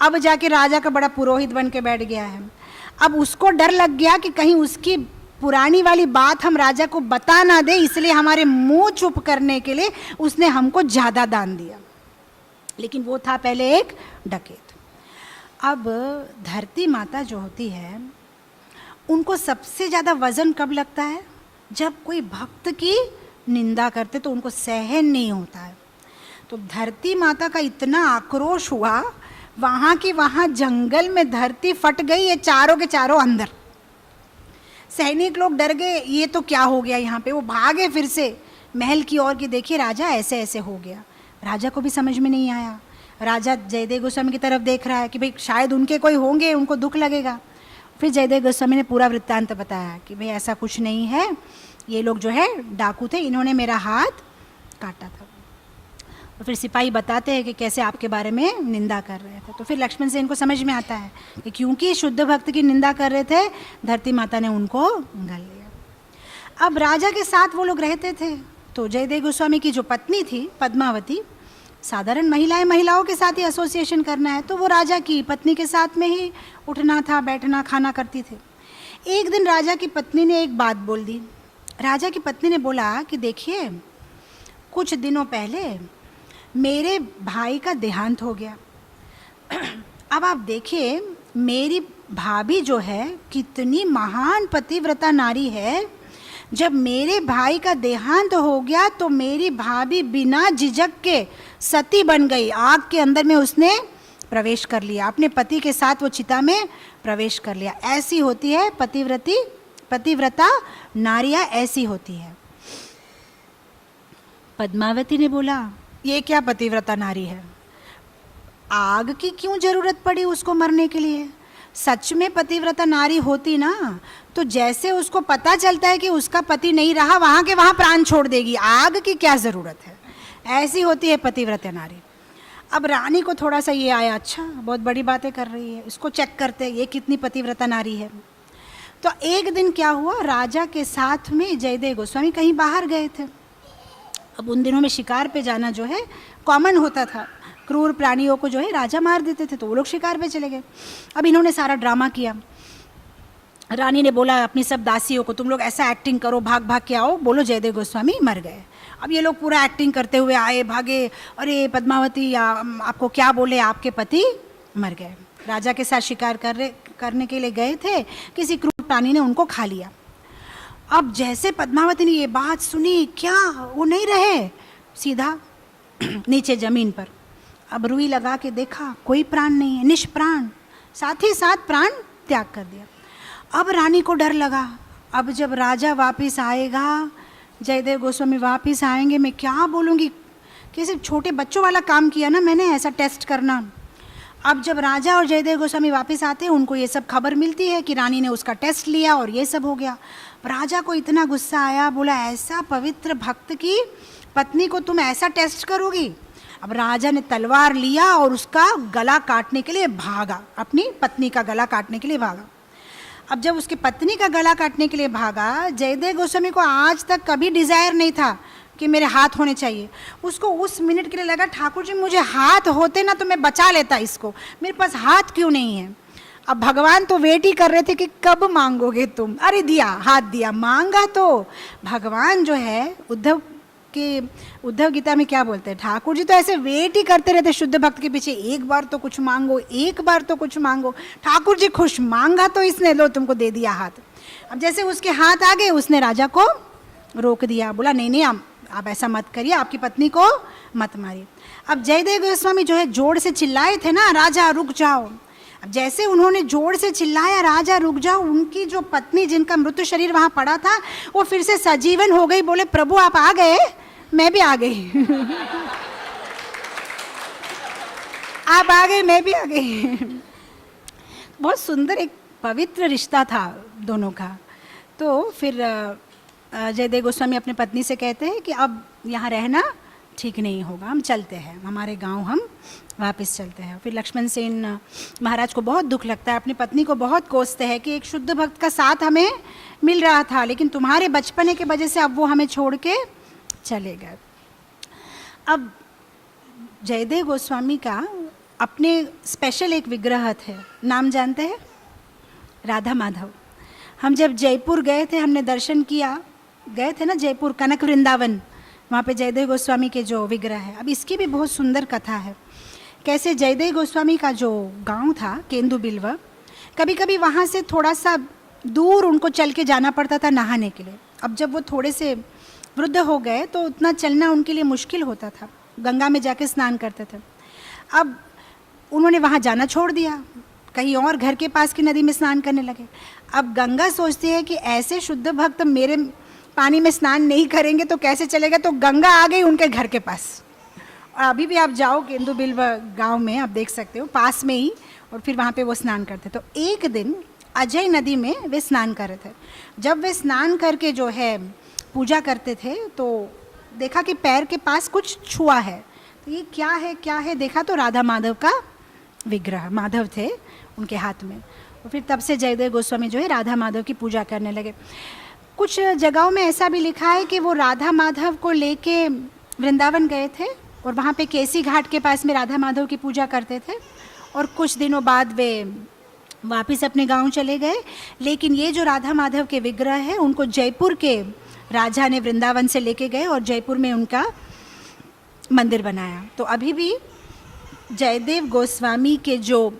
अब जाके राजा का बड़ा पुरोहित बन के बैठ गया है। अब उसको डर लग गया कि कहीं उसकी पुरानी वाली बात हम राजा को बता ना दे, इसलिए हमारे मुंह चुप करने के लिए उसने हमको ज़्यादा दान दिया, लेकिन वो था पहले एक डकैत। अब धरती माता जो होती है उनको सबसे ज़्यादा वज़न कब लगता है? जब कोई भक्त की निंदा करते तो उनको सहन नहीं होता है। तो धरती माता का इतना आक्रोश हुआ, वहाँ की वहाँ जंगल में धरती फट गई, ये चारों के चारों अंदर। सैनिक लोग डर गए, ये तो क्या हो गया यहाँ पे, वो भागे फिर से महल की ओर कि देखिए राजा ऐसे ऐसे हो गया। राजा को भी समझ में नहीं आया, राजा जयदेव गोस्वामी की तरफ देख रहा है कि भाई शायद उनके कोई होंगे, उनको दुख लगेगा। फिर जयदेव गोस्वामी ने पूरा वृत्तांत बताया कि भाई ऐसा कुछ नहीं है, ये लोग जो है डाकू थे, इन्होंने मेरा हाथ काटा था। और फिर सिपाही बताते हैं कि कैसे आपके बारे में निंदा कर रहे थे। तो फिर लक्ष्मण सेन को समझ में आता है कि क्योंकि शुद्ध भक्त की निंदा कर रहे थे, धरती माता ने उनको गल लिया। अब राजा के साथ वो लोग रहते थे, तो जयदेव गोस्वामी की जो पत्नी थी पद्मावती, साधारण महिलाओं के साथ ही एसोसिएशन करना है, तो वो राजा की पत्नी के साथ में ही उठना था, बैठना, खाना करती थी। एक दिन राजा की पत्नी ने एक बात बोल दी। राजा की पत्नी ने बोला कि देखिए कुछ दिनों पहले मेरे भाई का देहांत हो गया। अब आप देखिए मेरी भाभी जो है कितनी महान पतिव्रता नारी है, जब मेरे भाई का देहांत हो गया तो मेरी भाभी बिना झिझक के सती बन गई, आग के अंदर में उसने प्रवेश कर लिया, अपने पति के साथ वो चिता में प्रवेश कर लिया। ऐसी होती है पतिव्रता नारियां, ऐसी होती है। पद्मावती ने बोला ये क्या पतिव्रता नारी है, आग की क्यों जरूरत पड़ी उसको मरने के लिए? सच में पतिव्रता नारी होती ना तो जैसे उसको पता चलता है कि उसका पति नहीं रहा, वहाँ के वहाँ प्राण छोड़ देगी, आग की क्या ज़रूरत है। ऐसी होती है पतिव्रता नारी। अब रानी को थोड़ा सा ये आया, अच्छा बहुत बड़ी बातें कर रही है, इसको चेक करते हैं ये कितनी पतिव्रता नारी है। तो एक दिन क्या हुआ, राजा के साथ में जयदेव गोस्वामी कहीं बाहर गए थे। अब उन दिनों में शिकार पे जाना जो है कॉमन होता था, क्रूर प्राणियों को जो है राजा मार देते थे, तो वो लोग शिकार पे चले गए। अब इन्होंने सारा ड्रामा किया। रानी ने बोला अपनी सब दासियों को, तुम लोग ऐसा एक्टिंग करो, भाग भाग के आओ, बोलो जयदेव गोस्वामी मर गए। अब ये लोग पूरा एक्टिंग करते हुए आए, भागे, अरे पद्मावती आपको क्या बोले, आपके पति मर गए। राजा के साथ शिकार करने के लिए गए थे, किसी क्रूर प्राणी ने उनको खा लिया। अब जैसे पद्मावती ने ये बात सुनी, क्या वो नहीं रहे, सीधा नीचे ज़मीन पर। अब रुई लगा के देखा कोई प्राण नहीं है, निष्प्राण, साथ ही साथ प्राण त्याग कर दिया। अब रानी को डर लगा, अब जब राजा वापस आएगा, जयदेव गोस्वामी वापस आएंगे, मैं क्या बोलूँगी, कैसे छोटे बच्चों वाला काम किया ना मैंने, ऐसा टेस्ट करना। अब जब राजा और जयदेव गोस्वामी वापस आते हैं, उनको ये सब खबर मिलती है कि रानी ने उसका टेस्ट लिया और ये सब हो गया। राजा को इतना गुस्सा आया, बोला ऐसा पवित्र भक्त की पत्नी को तुम ऐसा टेस्ट करोगी। अब राजा ने तलवार लिया और उसका गला काटने के लिए भागा, अपनी पत्नी का गला काटने के लिए भागा। अब जब उसकी पत्नी का गला काटने के लिए भागा, जयदेव गोस्वामी को आज तक कभी डिज़ायर नहीं था कि मेरे हाथ होने चाहिए। उसको उस मिनट के लिए लगा ठाकुर जी मुझे हाथ होते ना तो मैं बचा लेता इसको, मेरे पास हाथ क्यों नहीं है। अब भगवान तो वेट ही कर रहे थे कि कब मांगोगे तुम। अरे दिया, हाथ दिया, मांगा तो भगवान जो है उद्धव गीता में क्या बोलते हैं, ठाकुर जी तो ऐसे वेट ही करते रहते शुद्ध भक्त के पीछे, एक बार तो कुछ मांगो, एक बार तो कुछ मांगो। ठाकुर जी खुश, मांगा तो इसने, लो तुमको दे दिया हाथ। अब जैसे उसके हाथ आ गए, उसने राजा को रोक दिया, बोला नहीं नहीं आप ऐसा मत करिए, आपकी पत्नी को मत मारिए। अब जयदेव गोस्वामी जो है जोर से चिल्लाए थे ना, राजा रुक जाओ। अब जैसे उन्होंने जोर से चिल्लाया राजा रुक जाओ, उनकी जो पत्नी जिनका मृत्यु शरीर वहां पड़ा था वो फिर से सजीवन हो गई। बोले प्रभु आप आ गए, मैं भी आ गई। आप आ गए, मैं भी आ गई। बहुत सुंदर एक पवित्र रिश्ता था दोनों का। तो फिर जयदेव गोस्वामी अपने पत्नी से कहते हैं कि अब यहाँ रहना ठीक नहीं होगा, हम चलते हैं, हमारे गांव हम वापस चलते हैं। फिर लक्ष्मण सेन महाराज को बहुत दुख लगता है, अपनी पत्नी को बहुत कोसते हैं कि एक शुद्ध भक्त का साथ हमें मिल रहा था, लेकिन तुम्हारे बचपने के वजह से अब वो हमें छोड़ के चले गए। अब जयदेव गोस्वामी का अपने स्पेशल एक विग्रह थे, नाम जानते हैं? राधा माधव। हम जब जयपुर गए थे, हमने दर्शन किया, गए थे ना जयपुर कनक वृंदावन, वहाँ पे जयदेव गोस्वामी के जो विग्रह है। अब इसकी भी बहुत सुंदर कथा है, कैसे जयदेव गोस्वामी का जो गांव था केंदु बिल्व, कभी कभी वहाँ से थोड़ा सा दूर उनको चल के जाना पड़ता था नहाने के लिए। अब जब वो थोड़े से वृद्ध हो गए तो उतना चलना उनके लिए मुश्किल होता था, गंगा में जाके स्नान करते थे। अब उन्होंने वहाँ जाना छोड़ दिया, कहीं और घर के पास की नदी में स्नान करने लगे। अब गंगा सोचती है कि ऐसे शुद्ध भक्त मेरे पानी में स्नान नहीं करेंगे तो कैसे चलेगा, तो गंगा आ गई उनके घर के पास। और अभी भी आप जाओ केंदु बिल्व गांव में, आप देख सकते हो पास में ही, और फिर वहाँ पे वो स्नान करते। तो एक दिन अजय नदी में वे स्नान कर रहे थे। जब वे स्नान करके जो है पूजा करते थे तो देखा कि पैर के पास कुछ छुआ है, तो ये क्या है क्या है, देखा तो राधा माधव का विग्रह, माधव थे उनके हाथ में। और फिर तब से जयदेव गोस्वामी जो है राधा माधव की पूजा करने लगे। कुछ जगहों में ऐसा भी लिखा है कि वो राधा माधव को लेके वृंदावन गए थे और वहाँ पे केसी घाट के पास में राधा माधव की पूजा करते थे, और कुछ दिनों बाद वे वापस अपने गांव चले गए। लेकिन ये जो राधा माधव के विग्रह है उनको जयपुर के राजा ने वृंदावन से लेके गए और जयपुर में उनका मंदिर बनाया। तो अभी भी जयदेव गोस्वामी के जो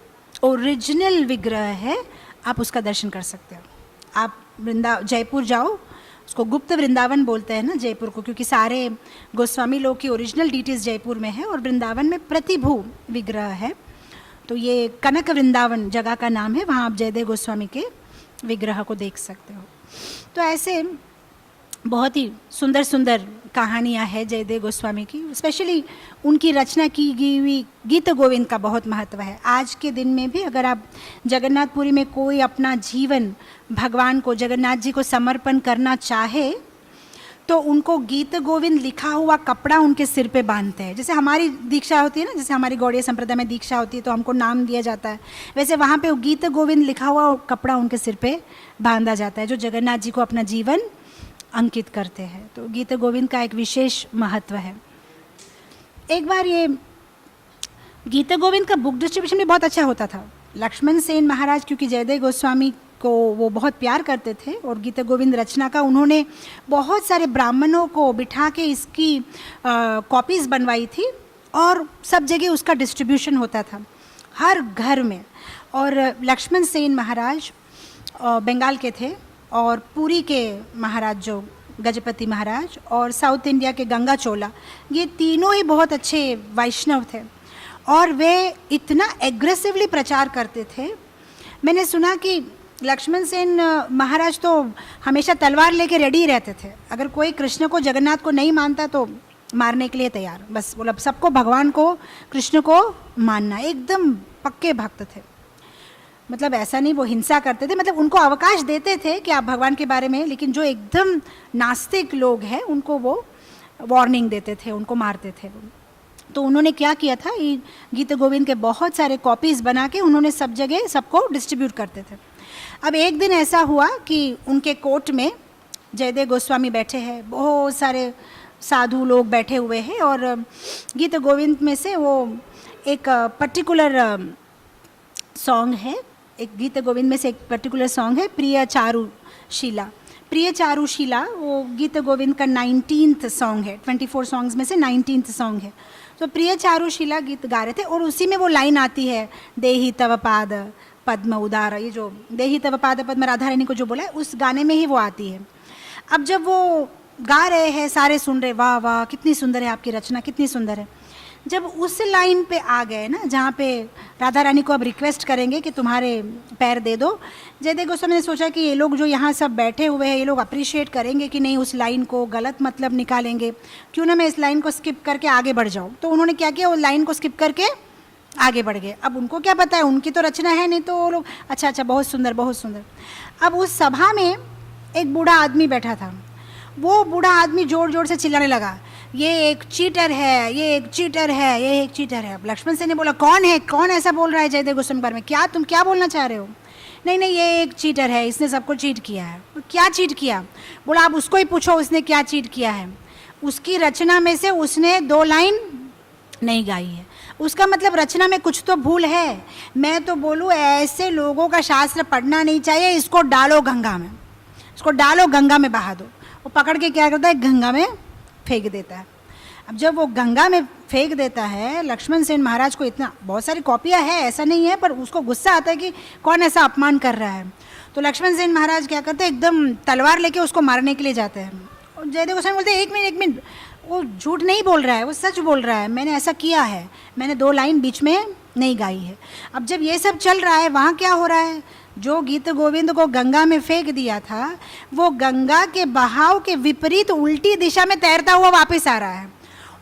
ओरिजिनल विग्रह है आप उसका दर्शन कर सकते हो। आप जयपुर जाओ, उसको गुप्त वृंदावन बोलते हैं ना जयपुर को, क्योंकि सारे गोस्वामी लोग की ओरिजिनल डिटेल्स जयपुर में है और वृंदावन में प्रतिभू विग्रह है। तो ये कनक वृंदावन जगह का नाम है, वहाँ आप जयदेव गोस्वामी के विग्रह को देख सकते हो। तो ऐसे बहुत ही सुंदर सुंदर कहानियाँ हैं जयदेव गोस्वामी की। स्पेशली उनकी रचना की गई गीत गोविंद का बहुत महत्व है। आज के दिन में भी अगर आप जगन्नाथपुरी में कोई अपना जीवन भगवान को, जगन्नाथ जी को समर्पण करना चाहे तो उनको गीत गोविंद लिखा हुआ कपड़ा उनके सिर पे बांधते हैं। जैसे हमारी दीक्षा होती है ना, जैसे हमारी गौड़ीय संप्रदाय में दीक्षा होती है तो हमको नाम दिया जाता है, वैसे वहाँ पे गीत गोविंद लिखा हुआ कपड़ा उनके सिर पे बांधा जाता है जो जगन्नाथ जी को अपना जीवन अंकित करते हैं। तो गीत गोविंद का एक विशेष महत्व है। एक बार ये गीत गोविंद का बुक डिस्ट्रीब्यूशन भी बहुत अच्छा होता था। लक्ष्मण सेन महाराज क्योंकि जयदेव गोस्वामी को वो बहुत प्यार करते थे और गीत गोविंद रचना का उन्होंने बहुत सारे ब्राह्मणों को बिठा के इसकी कॉपीज़ बनवाई थी और सब जगह उसका डिस्ट्रीब्यूशन होता था हर घर में। और लक्ष्मण सेन महाराज बंगाल के थे और पुरी के महाराज जो गजपति महाराज और साउथ इंडिया के गंगा चोला, ये तीनों ही बहुत अच्छे वैष्णव थे और वे इतना एग्रेसिवली प्रचार करते थे। मैंने सुना कि लक्ष्मण सेन महाराज तो हमेशा तलवार लेके रेडी रहते थे, अगर कोई कृष्ण को जगन्नाथ को नहीं मानता तो मारने के लिए तैयार, बस बोला सबको भगवान को कृष्ण को मानना, एकदम पक्के भक्त थे। मतलब ऐसा नहीं वो हिंसा करते थे, मतलब उनको अवकाश देते थे कि आप भगवान के बारे में, लेकिन जो एकदम नास्तिक लोग हैं उनको वो वार्निंग देते थे, उनको मारते थे। तो उन्होंने क्या किया था, ये गीत गोविंद के बहुत सारे कॉपीज़ बना के उन्होंने सब जगह सबको डिस्ट्रीब्यूट करते थे। अब एक दिन ऐसा हुआ कि उनके कोर्ट में जयदेव गोस्वामी बैठे हैं, बहुत सारे साधु लोग बैठे हुए हैं और गीत गोविंद में से वो एक पर्टिकुलर सॉन्ग है एक गीत गोविंद में से एक पर्टिकुलर सॉन्ग है प्रिय चारुशीला। प्रिय चारुशीला वो गीत गोविंद का 19th सॉन्ग है, 24 सॉन्ग्स में से 19th सॉन्ग है। तो प्रिय चारुशीला गीत गा रहे थे और उसी में वो लाइन आती है देहि तव पाद पद्म उदार, ये जो देहि तव पाद पद्म राधा रानी को जो बोला है उस गाने में ही वो आती है। अब जब वो गा रहे हैं सारे सुन रहे, वाह वाह कितनी सुंदर है आपकी रचना, कितनी सुंदर है। जब उस लाइन पे आ गए ना जहाँ पे राधा रानी को अब रिक्वेस्ट करेंगे कि तुम्हारे पैर दे दो, जयदेव गोस्वामी ने सोचा कि ये लोग जो यहाँ सब बैठे हुए हैं ये लोग अप्रिशिएट करेंगे कि नहीं, उस लाइन को गलत मतलब निकालेंगे, क्यों ना मैं इस लाइन को स्किप करके आगे बढ़ जाऊँ। तो उन्होंने क्या किया, वो लाइन को स्किप करके आगे बढ़ गए। अब उनको क्या पता है, उनकी तो रचना है नहीं, तो वो लोग अच्छा अच्छा बहुत सुंदर बहुत सुंदर। अब उस सभा में एक बूढ़ा आदमी बैठा था, वो बूढ़ा आदमी जोर जोर से चिल्लाने लगा, ये एक चीटर है, ये एक चीटर है, ये एक चीटर है। अब लक्ष्मण सेन ने बोला कौन है, कौन ऐसा बोल रहा है जयदेव गोस्वामी के बारे में, क्या तुम क्या बोलना चाह रहे हो। नहीं नहीं ये एक चीटर है, इसने सबको चीट किया है। क्या चीट किया, बोला आप उसको ही पूछो उसने क्या चीट किया है। उसकी रचना में से उसने 2 लाइन नहीं गाई है, उसका मतलब रचना में कुछ तो भूल है। मैं तो बोलूँ ऐसे लोगों का शास्त्र पढ़ना नहीं चाहिए, इसको डालो गंगा में, इसको डालो गंगा में बहा दो। वो पकड़ के क्या करता है, गंगा में फेंक देता है। अब जब वो गंगा में फेंक देता है, लक्ष्मण सेन महाराज को इतना, बहुत सारी कॉपियाँ है ऐसा नहीं है, पर उसको गुस्सा आता है कि कौन ऐसा अपमान कर रहा है। तो लक्ष्मण सेन महाराज क्या करते हैं, एकदम तलवार लेके उसको मारने के लिए जाते हैं। और जयदेव गोस्वामी बोलते हैं एक मिनट, वो झूठ नहीं बोल रहा है, वो सच बोल रहा है, मैंने ऐसा किया है, मैंने 2 लाइन बीच में नहीं गाई है। अब जब ये सब चल रहा है, वहाँ क्या हो रहा है, जो गीत गोविंद को गंगा में फेंक दिया था वो गंगा के बहाव के विपरीत उल्टी दिशा में तैरता हुआ वापस आ रहा है।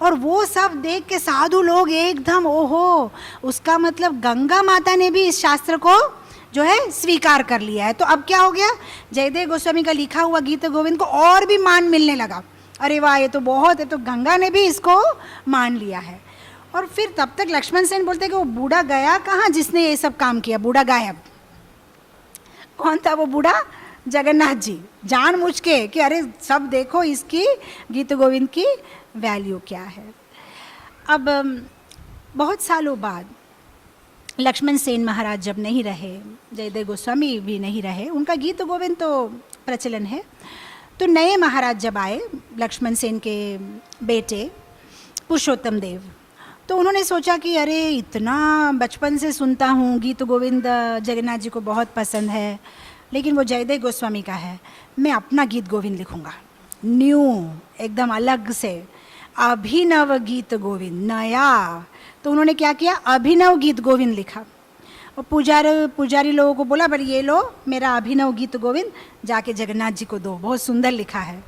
और वो सब देख के साधु लोग एकदम ओहो, उसका मतलब गंगा माता ने भी इस शास्त्र को जो है स्वीकार कर लिया है। तो अब क्या हो गया, जयदेव गोस्वामी का लिखा हुआ गीत गोविंद को और भी मान मिलने लगा, अरे वाह ये तो बहुत है, तो गंगा ने भी इसको मान लिया है। और फिर तब तक लक्ष्मण सेन बोलते कि वो बूढ़ा गया कहाँ जिसने ये सब काम किया, बूढ़ा गायब। कौन था वो बूढ़ा, जगन्नाथ जी, जानबूझ के कि अरे सब देखो इसकी गीत गोविंद की वैल्यू क्या है। अब बहुत सालों बाद लक्ष्मण सेन महाराज जब नहीं रहे, जयदेव गोस्वामी भी नहीं रहे, उनका गीत गोविंद तो प्रचलन है। तो नए महाराज जब आए, लक्ष्मण सेन के बेटे पुरुषोत्तम देव, तो उन्होंने सोचा कि अरे इतना बचपन से सुनता हूँ गीत गोविंद, जगन्नाथ जी को बहुत पसंद है, लेकिन वो जयदेव गोस्वामी का है, मैं अपना गीत गोविंद लिखूँगा, न्यू एकदम अलग से, अभिनव गीत गोविंद, नया। तो उन्होंने क्या किया, अभिनव गीत गोविंद लिखा। और पुजारी लोगों को बोला पर ये लो मेरा अभिनव गीत गोविंद जाके जगन्नाथ जी को दो, बहुत सुंदर लिखा है।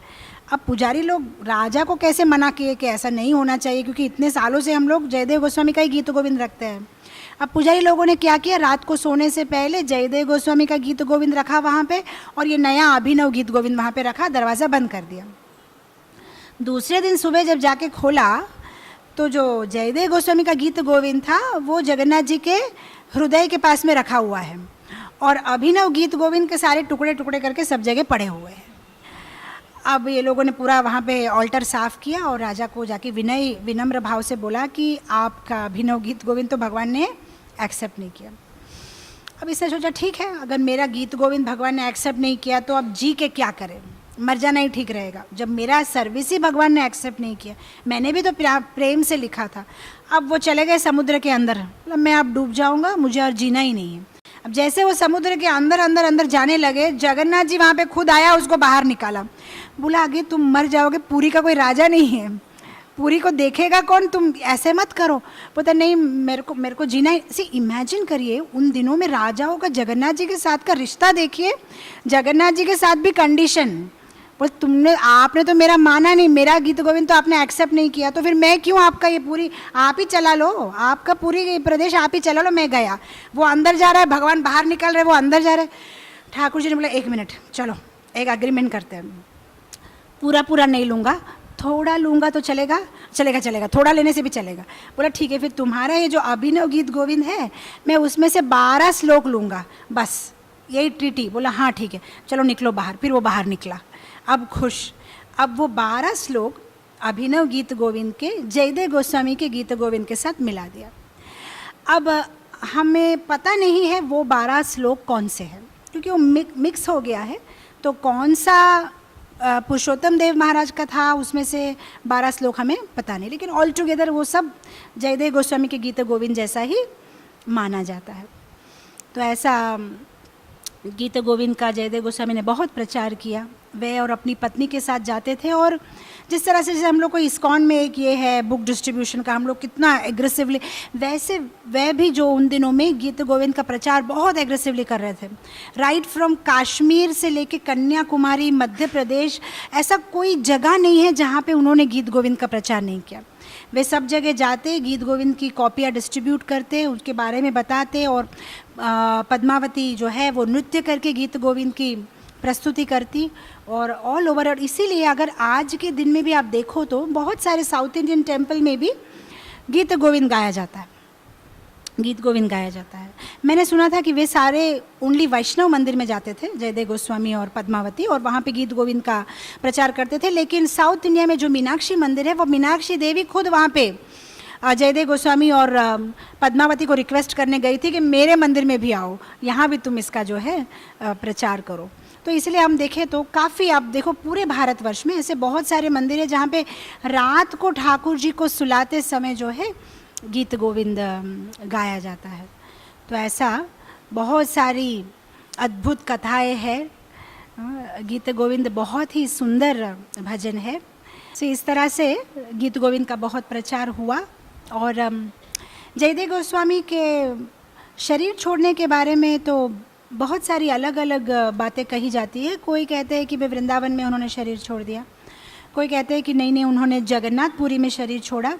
अब पुजारी लोग राजा को कैसे मना किए कि ऐसा नहीं होना चाहिए, क्योंकि इतने सालों से हम लोग जयदेव गोस्वामी का ही गीत गोविंद रखते हैं। अब पुजारी लोगों ने क्या किया, रात को सोने से पहले जयदेव गोस्वामी का गीत गोविंद रखा वहाँ पे, और ये नया अभिनव गीत गोविंद वहाँ पे रखा, दरवाज़ा बंद कर दिया। दूसरे दिन सुबह जब जाके खोला तो जो जयदेव गोस्वामी का गीत गोविंद था वो जगन्नाथ जी के हृदय के पास में रखा हुआ है, और अभिनव गीत गोविंद के सारे टुकड़े टुकड़े करके सब जगह पड़े हुए हैं। अब ये लोगों ने पूरा वहाँ पे ऑल्टर साफ़ किया और राजा को जाके विनम्र भाव से बोला कि आपका अभिनव गीत गोविंद तो भगवान ने एक्सेप्ट नहीं किया। अब इसने सोचा ठीक है, अगर मेरा गीत गोविंद भगवान ने एक्सेप्ट नहीं किया तो अब जी के क्या करें, मर जाना ही ठीक रहेगा। जब मेरा सर्विस ही भगवान ने एक्सेप्ट नहीं किया, मैंने भी तो प्रेम से लिखा था। अब वो चले गए समुद्र के अंदर, मतलब मैं अब डूब जाऊँगा, मुझे और जीना ही नहीं है। अब जैसे वो समुद्र के अंदर अंदर अंदर जाने लगे, जगन्नाथ जी वहाँ पे खुद आया, उसको बाहर निकाला, बोला आगे तुम मर जाओगे, पुरी का कोई राजा नहीं है, पुरी को देखेगा कौन, तुम ऐसे मत करो। पता नहीं मेरे को जीना ही। सी इमेजिन करिए उन दिनों में राजाओं का जगन्नाथ जी के साथ का रिश्ता देखिए, जगन्नाथ जी के साथ भी कंडीशन, बोल आपने तो मेरा माना नहीं, मेरा गीत गोविंद तो आपने एक्सेप्ट नहीं किया, तो फिर मैं क्यों, आपका ये पूरी आप ही चला लो, आपका पूरी प्रदेश आप ही चला लो, मैं गया। वो अंदर जा रहा है, भगवान बाहर निकल रहे, वो अंदर जा रहे। ठाकुर जी ने बोला 1 मिनट चलो एक एग्रीमेंट करते हैं, पूरा नहीं लूँगा, थोड़ा लूँगा तो चलेगा, चलेगा, थोड़ा लेने से भी चलेगा। बोला ठीक है, फिर तुम्हारा ये जो अभिनव गीत गोविंद है मैं उसमें से 12 श्लोक लूँगा, बस यही ट्रीटी। बोला हाँ ठीक है, चलो निकलो बाहर। फिर वो बाहर निकला, अब खुश। अब वो 12 श्लोक अभिनव गीत गोविंद के जयदेव गोस्वामी के गीत गोविंद के साथ मिला दिया। अब हमें पता नहीं है वो 12 श्लोक कौन से हैं, क्योंकि वो मिक्स हो गया है। तो कौन सा पुरुषोत्तम देव महाराज का था उसमें से 12 श्लोक हमें पता नहीं, लेकिन ऑल टुगेदर वो सब जयदेव गोस्वामी के गीत गोविंद जैसा ही माना जाता है। तो ऐसा गीत गोविंद का जयदेव गोस्वामी ने बहुत प्रचार किया। वे और अपनी पत्नी के साथ जाते थे, और जिस तरह से जैसे हम लोग को इस्कॉन में एक ये है बुक डिस्ट्रीब्यूशन का, हम लोग कितना एग्रेसिवली, वैसे वह भी जो उन दिनों में गीत गोविंद का प्रचार बहुत एग्रेसिवली कर रहे थे। राइट फ्रॉम काश्मीर से लेके कन्याकुमारी, मध्य प्रदेश, ऐसा कोई जगह नहीं है जहाँ पे उन्होंने गीत गोविंद का प्रचार नहीं किया। वे सब जगह जाते, गीत गोविंद की कॉपियाँ डिस्ट्रीब्यूट करते, उसके बारे में बताते, और पद्मावती जो है वो नृत्य करके गीत गोविंद की प्रस्तुति करती, और ऑल ओवर। और इसीलिए अगर आज के दिन में भी आप देखो तो बहुत सारे साउथ इंडियन टेम्पल में भी गीत गोविंद गाया जाता है, गीत गोविंद गाया जाता है। मैंने सुना था कि वे सारे ओनली वैष्णव मंदिर में जाते थे, जयदेव गोस्वामी और पद्मावती, और वहाँ पे गीत गोविंद का प्रचार करते थे। लेकिन साउथ इंडिया में जो मीनाक्षी मंदिर है, वो मीनाक्षी देवी खुद वहाँ पे जयदेव गोस्वामी और पद्मावती को रिक्वेस्ट करने गई थी कि मेरे मंदिर में भी आओ, यहाँ भी तुम इसका जो है प्रचार करो। तो इसलिए हम देखें तो काफ़ी, आप देखो पूरे भारतवर्ष में ऐसे बहुत सारे मंदिर हैं जहाँ पे रात को ठाकुर जी को सुलाते समय जो है गीत गोविंद गाया जाता है। तो ऐसा बहुत सारी अद्भुत कथाएं हैं। गीत गोविंद बहुत ही सुंदर भजन है। तो इस तरह से गीत गोविंद का बहुत प्रचार हुआ। और जयदेव गोस्वामी के शरीर छोड़ने के बारे में तो बहुत सारी अलग अलग बातें कही जाती है। कोई कहते हैं कि वे वृंदावन में उन्होंने शरीर छोड़ दिया, कोई कहते हैं कि नहीं उन्होंने जगन्नाथपुरी में शरीर छोड़ा,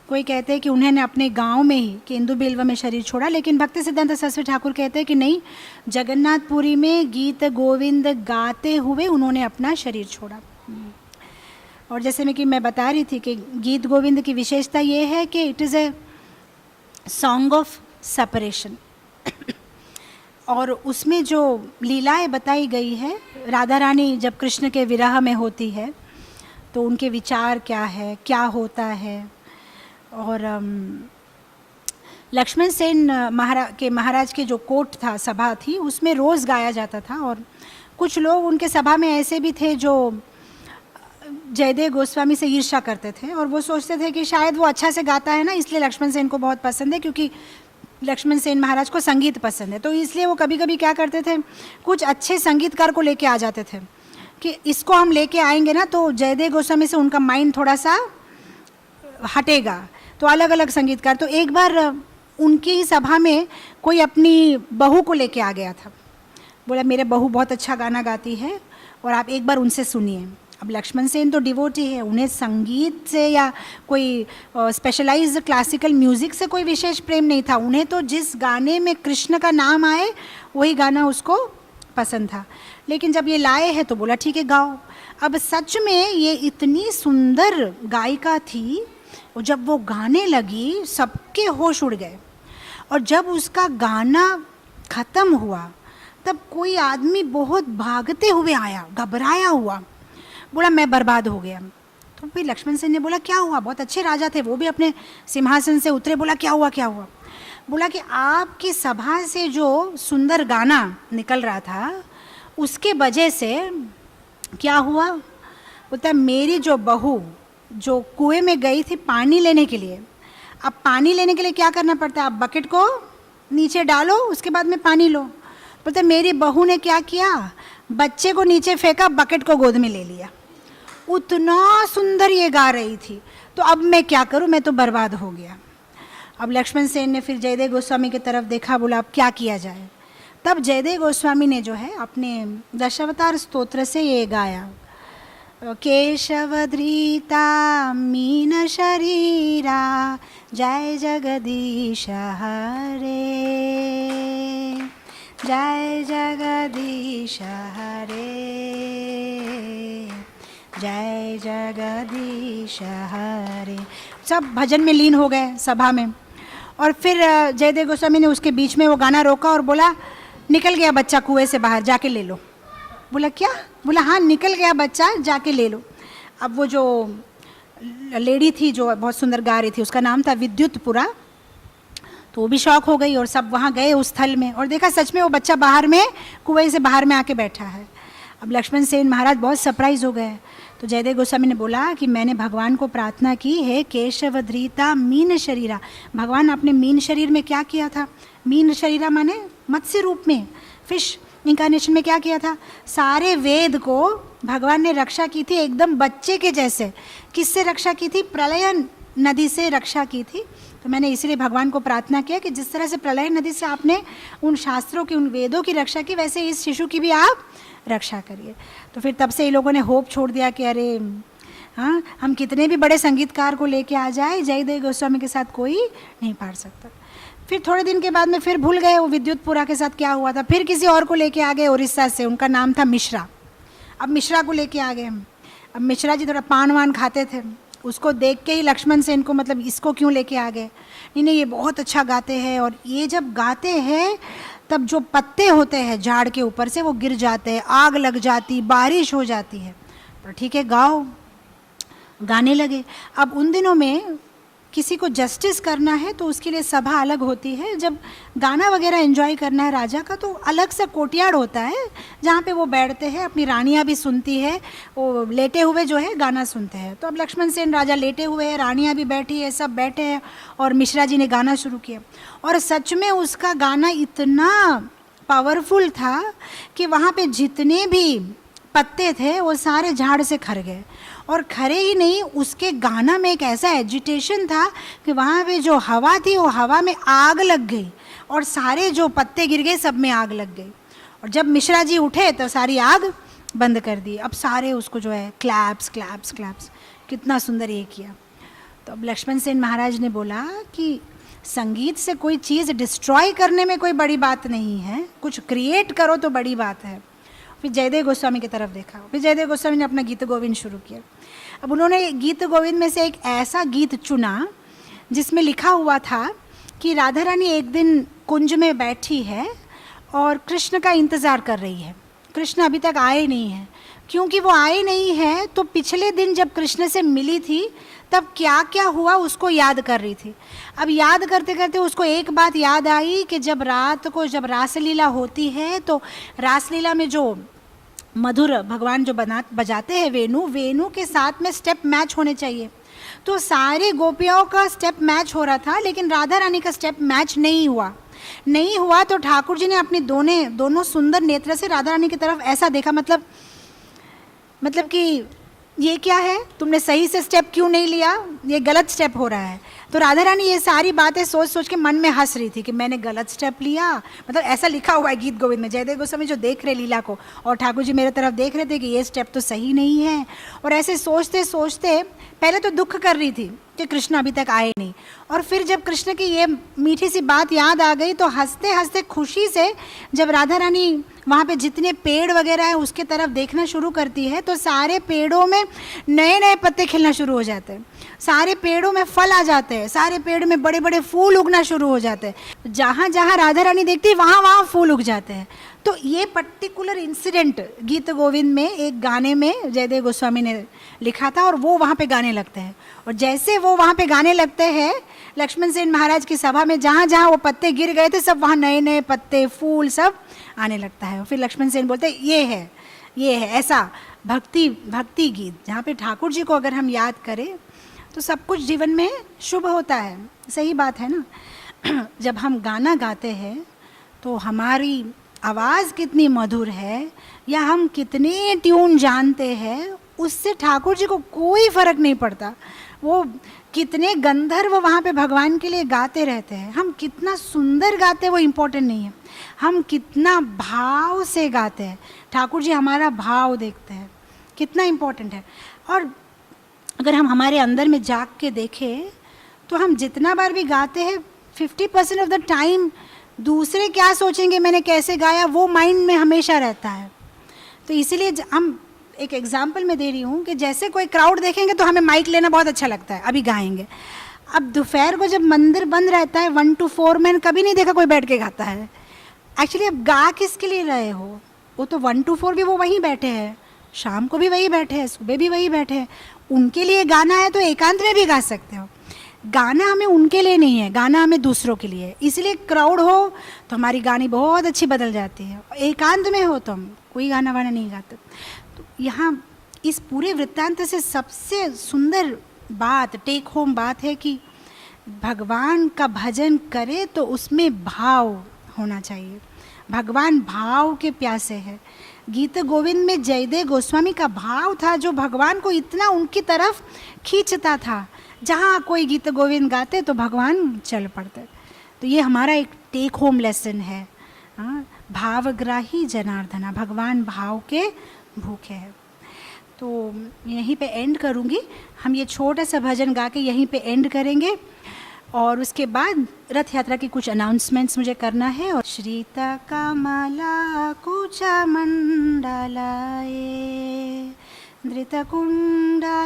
कोई कहते हैं कि उन्होंने अपने गांव में ही केंदु बिल्व में शरीर छोड़ा। लेकिन भक्ति सिद्धांत सरस्वती ठाकुर कहते हैं कि नहीं, जगन्नाथपुरी में गीत गोविंद गाते हुए उन्होंने अपना शरीर छोड़ा। और जैसे मैं बता रही थी कि गीत गोविंद की विशेषता ये है कि it is a song of separation. और उसमें जो लीलाएं बताई गई है, राधा रानी जब कृष्ण के विरह में होती है तो उनके विचार क्या है, क्या होता है। और लक्ष्मण सेन महाराज के जो कोर्ट था, सभा थी, उसमें रोज़ गाया जाता था। और कुछ लोग उनके सभा में ऐसे भी थे जो जयदेव गोस्वामी से ईर्ष्या करते थे, और वो सोचते थे कि शायद वो अच्छा से गाता है ना, इसलिए लक्ष्मण सेन को बहुत पसंद है, क्योंकि लक्ष्मण सेन महाराज को संगीत पसंद है। तो इसलिए वो कभी कभी क्या करते थे, कुछ अच्छे संगीतकार को लेके आ जाते थे कि इसको हम लेके आएंगे ना तो जयदेव गोस्वामी से उनका माइंड थोड़ा सा हटेगा। तो अलग अलग संगीतकार, तो एक बार उनकी ही सभा में कोई अपनी बहू को लेके आ गया था, बोला मेरे बहू बहुत अच्छा गाना गाती है और आप एक बार उनसे सुनिए। अब लक्ष्मण सेन तो डिवोटी है, उन्हें संगीत से या कोई स्पेशलाइज्ड क्लासिकल म्यूज़िक से कोई विशेष प्रेम नहीं था। उन्हें तो जिस गाने में कृष्ण का नाम आए वही गाना उसको पसंद था। लेकिन जब ये लाए हैं तो बोला ठीक है गाओ। अब सच में ये इतनी सुंदर गायिका थी, और जब वो गाने लगी सबके होश उड़ गए। और जब उसका गाना ख़त्म हुआ तब कोई आदमी बहुत भागते हुए आया, घबराया हुआ, बोला मैं बर्बाद हो गया। तो फिर लक्ष्मण सेन ने बोला क्या हुआ, बहुत अच्छे राजा थे, वो भी अपने सिंहासन से उतरे। बोला क्या हुआ क्या हुआ। बोला कि आपकी सभा से जो सुंदर गाना निकल रहा था उसके वजह से क्या हुआ। बोलता मेरी जो बहू जो कुएं में गई थी पानी लेने के लिए, अब पानी लेने के लिए क्या करना पड़ता है, आप बकेट को नीचे डालो उसके बाद में पानी लो। बोलते मेरी बहू ने क्या किया, बच्चे को नीचे फेंका, बकेट को गोद में ले लिया। उतना सुंदर ये गा रही थी, तो अब मैं क्या करूं, मैं तो बर्बाद हो गया। अब लक्ष्मण सेन ने फिर जयदेव गोस्वामी की तरफ देखा, बोला अब क्या किया जाए। तब जयदेव गोस्वामी ने जो है अपने दशावतार स्तोत्र से ये गाया, केशवधृता मीन शरीरा जय जगदीश हरे, जय जगदीश हरे, जय जगदीश हरे। सब भजन में लीन हो गए सभा में। और फिर जयदेव गोस्वामी ने उसके बीच में वो गाना रोका और बोला निकल गया बच्चा कुएं से बाहर, जाके ले लो। बोला क्या, बोला हाँ निकल गया बच्चा, जाके ले लो। अब वो जो लेडी थी जो बहुत सुंदर गा रही थी उसका नाम था विद्युतपुरा। तो वो भी शॉक हो गई और सब वहाँ गए उस स्थल में और देखा सच में वो बच्चा बाहर में कुएं से बाहर में आके बैठा है। अब लक्ष्मण सेन महाराज बहुत सरप्राइज हो गए। तो जयदेव गोस्वामी ने बोला कि मैंने भगवान को प्रार्थना की है, केशव धृता मीन शरीरा। भगवान आपने मीन शरीर में क्या किया था? मीन शरीरा माने मत्स्य रूप में, फिश इंकारनेशन में क्या किया था? सारे वेद को भगवान ने रक्षा की थी एकदम बच्चे के जैसे। किससे रक्षा की थी? प्रलय नदी से रक्षा की थी। तो मैंने इसलिए भगवान को प्रार्थना किया कि जिस तरह से प्रलय नदी से आपने उन शास्त्रों की, उन वेदों की रक्षा की, वैसे इस शिशु की भी आप रक्षा करिए। तो फिर तब से ये लोगों ने होप छोड़ दिया कि अरे हाँ, हम कितने भी बड़े संगीतकार को लेके आ जाए, जयदेव गोस्वामी के साथ कोई नहीं पार सकता। फिर थोड़े दिन के बाद में फिर भूल गए वो विद्युतपुरा के साथ क्या हुआ था। फिर किसी और को लेके आ गए उड़ीसा से, उनका नाम था मिश्रा। अब मिश्रा को लेके आ गए हम। अब मिश्रा जी थोड़ा पान वान खाते थे, उसको देख के ही लक्ष्मण सेन को, मतलब इसको क्यों लेके आ गए? नहीं नहीं, ये बहुत अच्छा गाते हैं। और ये जब गाते हैं तब जो पत्ते होते हैं झाड़ के ऊपर से वो गिर जाते हैं, आग लग जाती, बारिश हो जाती है। पर ठीक है, गाओ। गाने लगे। अब उन दिनों में किसी को जस्टिस करना है तो उसके लिए सभा अलग होती है। जब गाना वगैरह एंजॉय करना है राजा का तो अलग से कोर्टयार्ड होता है जहाँ पे वो बैठते हैं, अपनी रानियाँ भी सुनती है, वो लेटे हुए जो है गाना सुनते हैं। तो अब लक्ष्मण सेन राजा लेटे हुए हैं, रानियाँ भी बैठी है, सब बैठे हैं और मिश्रा जी ने गाना शुरू किया। और सच में उसका गाना इतना पावरफुल था कि वहाँ पे जितने भी पत्ते थे वो सारे झाड़ से खर गए। और खरे ही नहीं, उसके गाना में एक ऐसा एजिटेशन था कि वहाँ पे जो हवा थी वो हवा में आग लग गई और सारे जो पत्ते गिर गए सब में आग लग गई। और जब मिश्रा जी उठे तो सारी आग बंद कर दी। अब सारे उसको जो है क्लैप्स क्लैप्स क्लैप्स, कितना सुंदर ये किया। तो अब लक्ष्मण सेन महाराज ने बोला कि संगीत से कोई चीज़ डिस्ट्रॉय करने में कोई बड़ी बात नहीं है, कुछ क्रिएट करो तो बड़ी बात है। फिर जयदेव गोस्वामी की तरफ देखा। फिर जयदेव गोस्वामी ने अपना गीत गोविंद शुरू किया। अब उन्होंने गीत गोविंद में से एक ऐसा गीत चुना जिसमें लिखा हुआ था कि राधा रानी एक दिन कुंज में बैठी है और कृष्ण का इंतज़ार कर रही है। कृष्ण अभी तक आए नहीं हैं। क्योंकि वो आए नहीं है तो पिछले दिन जब कृष्ण से मिली थी तब क्या क्या हुआ उसको याद कर रही थी। अब याद करते करते उसको एक बात याद आई कि जब रात को जब रासलीला होती है तो रासलीला में जो मधुर भगवान जो बजाते हैं वेणु, वेणु के साथ में स्टेप मैच होने चाहिए। तो सारे गोपियों का स्टेप मैच हो रहा था लेकिन राधा रानी का स्टेप मैच नहीं हुआ। तो ठाकुर जी ने अपनी दोनों सुंदर नेत्र से राधा रानी की तरफ ऐसा देखा, मतलब कि ये क्या है, तुमने सही से स्टेप क्यों नहीं लिया, ये गलत स्टेप हो रहा है। तो राधा रानी ये सारी बातें सोच सोच के मन में हंस रही थी कि मैंने गलत स्टेप लिया। मतलब ऐसा लिखा हुआ है गीत गोविंद में। जयदेव गोस्वामी जो देख रहे लीला को और ठाकुर जी मेरे तरफ देख रहे थे कि ये स्टेप तो सही नहीं है। और ऐसे सोचते सोचते पहले तो दुख कर रही थी कि कृष्ण अभी तक आए नहीं, और फिर जब कृष्ण की ये मीठी सी बात याद आ गई तो हंसते हंसते खुशी से जब राधा रानी वहाँ पे जितने पेड़ वगैरह है उसके तरफ देखना शुरू करती है तो सारे पेड़ों में नए नए पत्ते खिलना शुरू हो जाते हैं, सारे पेड़ों में फल आ जाते हैं, सारे पेड़ में बड़े बड़े फूल उगना शुरू हो जाते हैं। जहाँ जहाँ राधा रानी देखती है वहाँ वहाँ फूल उग जाते हैं। तो ये पर्टिकुलर इंसिडेंट गीत गोविंद में एक गाने में जयदेव गोस्वामी ने लिखा था और वो वहाँ पे गाने लगते हैं। और जैसे वो वहाँ पे गाने लगते हैं लक्ष्मण सेन महाराज की सभा में जहाँ जहाँ वो पत्ते गिर गए थे सब वहाँ नए नए पत्ते फूल सब आने लगता है। फिर लक्ष्मण सेन बोलते हैं ये है ऐसा भक्ति गीत जहाँ पे ठाकुर जी को अगर हम याद करें तो सब कुछ जीवन में शुभ होता है। सही बात है ना। जब हम गाना गाते हैं तो हमारी आवाज़ कितनी मधुर है या हम कितने ट्यून जानते हैं उससे ठाकुर जी को कोई फर्क नहीं पड़ता। वो कितने गंधर्व वहाँ पे भगवान के लिए गाते रहते हैं, हम कितना सुंदर गाते हैं वो इम्पोर्टेंट नहीं है, हम कितना भाव से गाते हैं। ठाकुर जी हमारा भाव देखते हैं, कितना इम्पोर्टेंट है। और अगर हम हमारे अंदर में जाग के देखें तो हम जितना बार भी गाते हैं 50% ऑफ द टाइम दूसरे क्या सोचेंगे मैंने कैसे गाया वो माइंड में हमेशा रहता है। तो इसीलिए हम एक एग्जाम्पल मैं दे रही हूँ कि जैसे कोई क्राउड देखेंगे तो हमें माइक लेना बहुत अच्छा लगता है, अभी गाएंगे। अब दोपहर को जब मंदिर बंद रहता है 1 to 4 मैंने कभी नहीं देखा कोई बैठ के गाता है। एक्चुअली अब गा किसके लिए रहे हो, वो तो 1 to 4 भी वो वहीं बैठे हैं, शाम को भी वही बैठे हैं, सुबह भी वही बैठे हैं, उनके लिए गाना है तो एकांत में भी गा सकते हो। गाना हमें उनके लिए नहीं है, गाना हमें दूसरों के लिए है। इसलिए क्राउड हो तो हमारी गानी बहुत अच्छी बदल जाती है, एकांत में हो तो हम कोई गाना वाना नहीं गाते। तो यहाँ इस पूरे वृत्तांत से सबसे सुंदर बात, टेक होम बात है कि भगवान का भजन करे तो उसमें भाव होना चाहिए। भगवान भाव के प्यासे है। गीत गोविंद में जयदेव गोस्वामी का भाव था जो भगवान को इतना उनकी तरफ खींचता था, जहाँ कोई गीत गोविंद गाते तो भगवान चल पड़ते। तो ये हमारा एक टेक होम लेसन है। हाँ, भावग्राही जनार्दना, भगवान भाव के भूखे हैं। तो यहीं पे एंड करूँगी। हम ये छोटा सा भजन गा के यहीं पे एंड करेंगे और उसके बाद रथ यात्रा की कुछ अनाउंसमेंट्स मुझे करना है। और श्रीता कमला कुचा मंडलाए धृतकुंडलाए,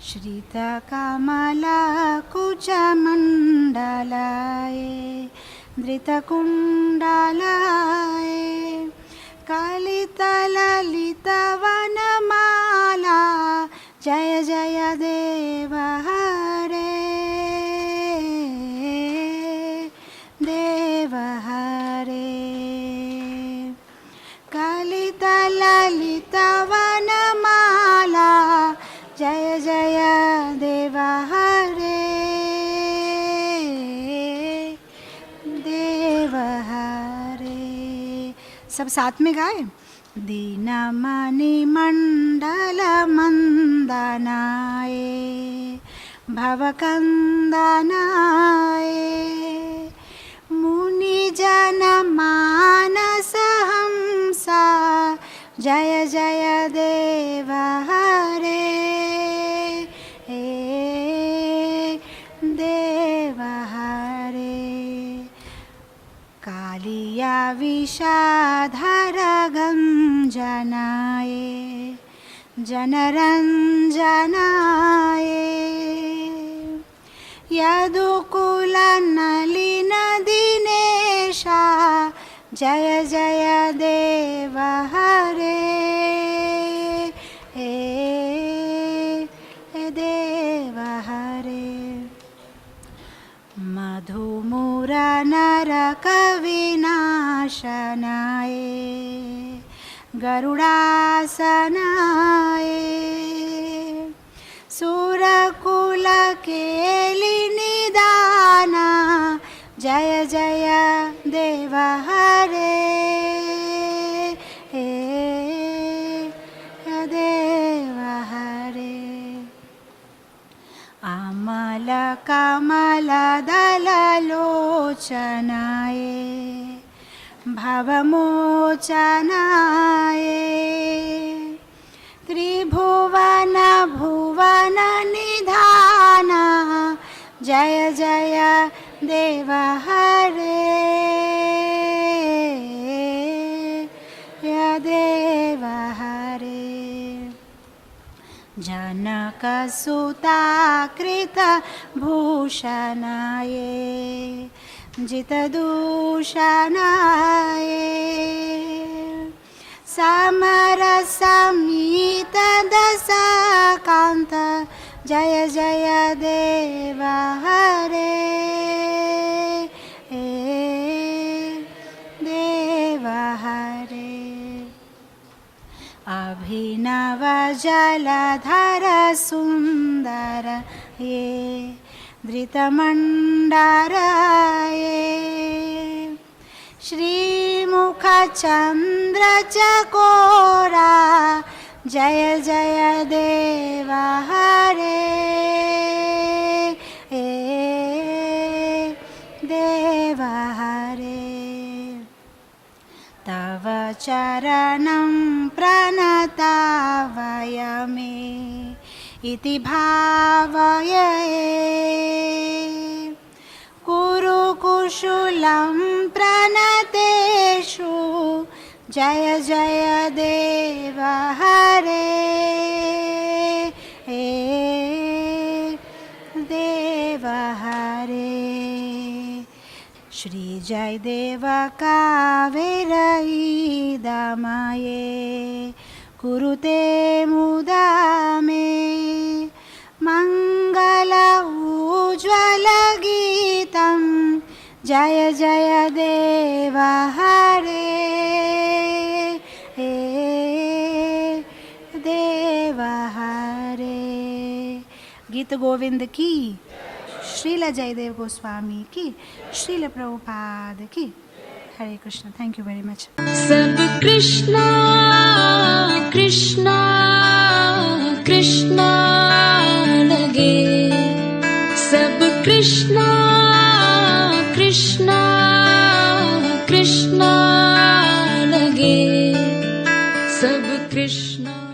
श्रीता कमला कुचा मंडलाए धृतकुंडलाए, कलितललितवनमाला जय जय देव हरे देव हरे, कलितललितवनमाला जय जय देव हरे देव हरे। सब साथ में गाए। दीनमणि मंडल मंदनाए भवकंदनाए, मुनिजन मानस हंसा जय जय देव हरे देव हरे, कालिया विषाधर गंजनाए जनरंजनाए, यदुकुल नलिन दिनेशा जय जय देव हरे देव हरे, मधुमुरा नरक विनाशनाए गरुडासनाए, सुरकुल केलि निदाना जय जय देव हरे देव हरे, अमल कमल दल लोचनाए भवमोचनाए, त्रिभुवन भुवन निधाना जय जय देव हरे देव हरे, जनक सुता कृत भूषणाये जित दूषणाये, समर समीत दस कांत जय जय देव हरे देव हरे, अभिनव जलधर सुंदर ये धृतमंडार ये, श्रीमुख चंद्र चकोरा जय जय देव हरे देव हरे, तव चरणं प्रणतावयमे इति भावये, कुरु कुशलं प्रणतेषु जय जय देव हरे देव हरे, श्री जयदेव कावेरई दमाये कुरुते मुदा मे मंग गीत गोविंद की, श्रील जयदेव गोस्वामी की, श्रील प्रभुपाद की। Hare Krishna. Thank you very much. सब कृष्णा कृष्णा कृष्णा लगे, सब कृष्णा कृष्णा कृष्णा लगे, सब कृष्णा।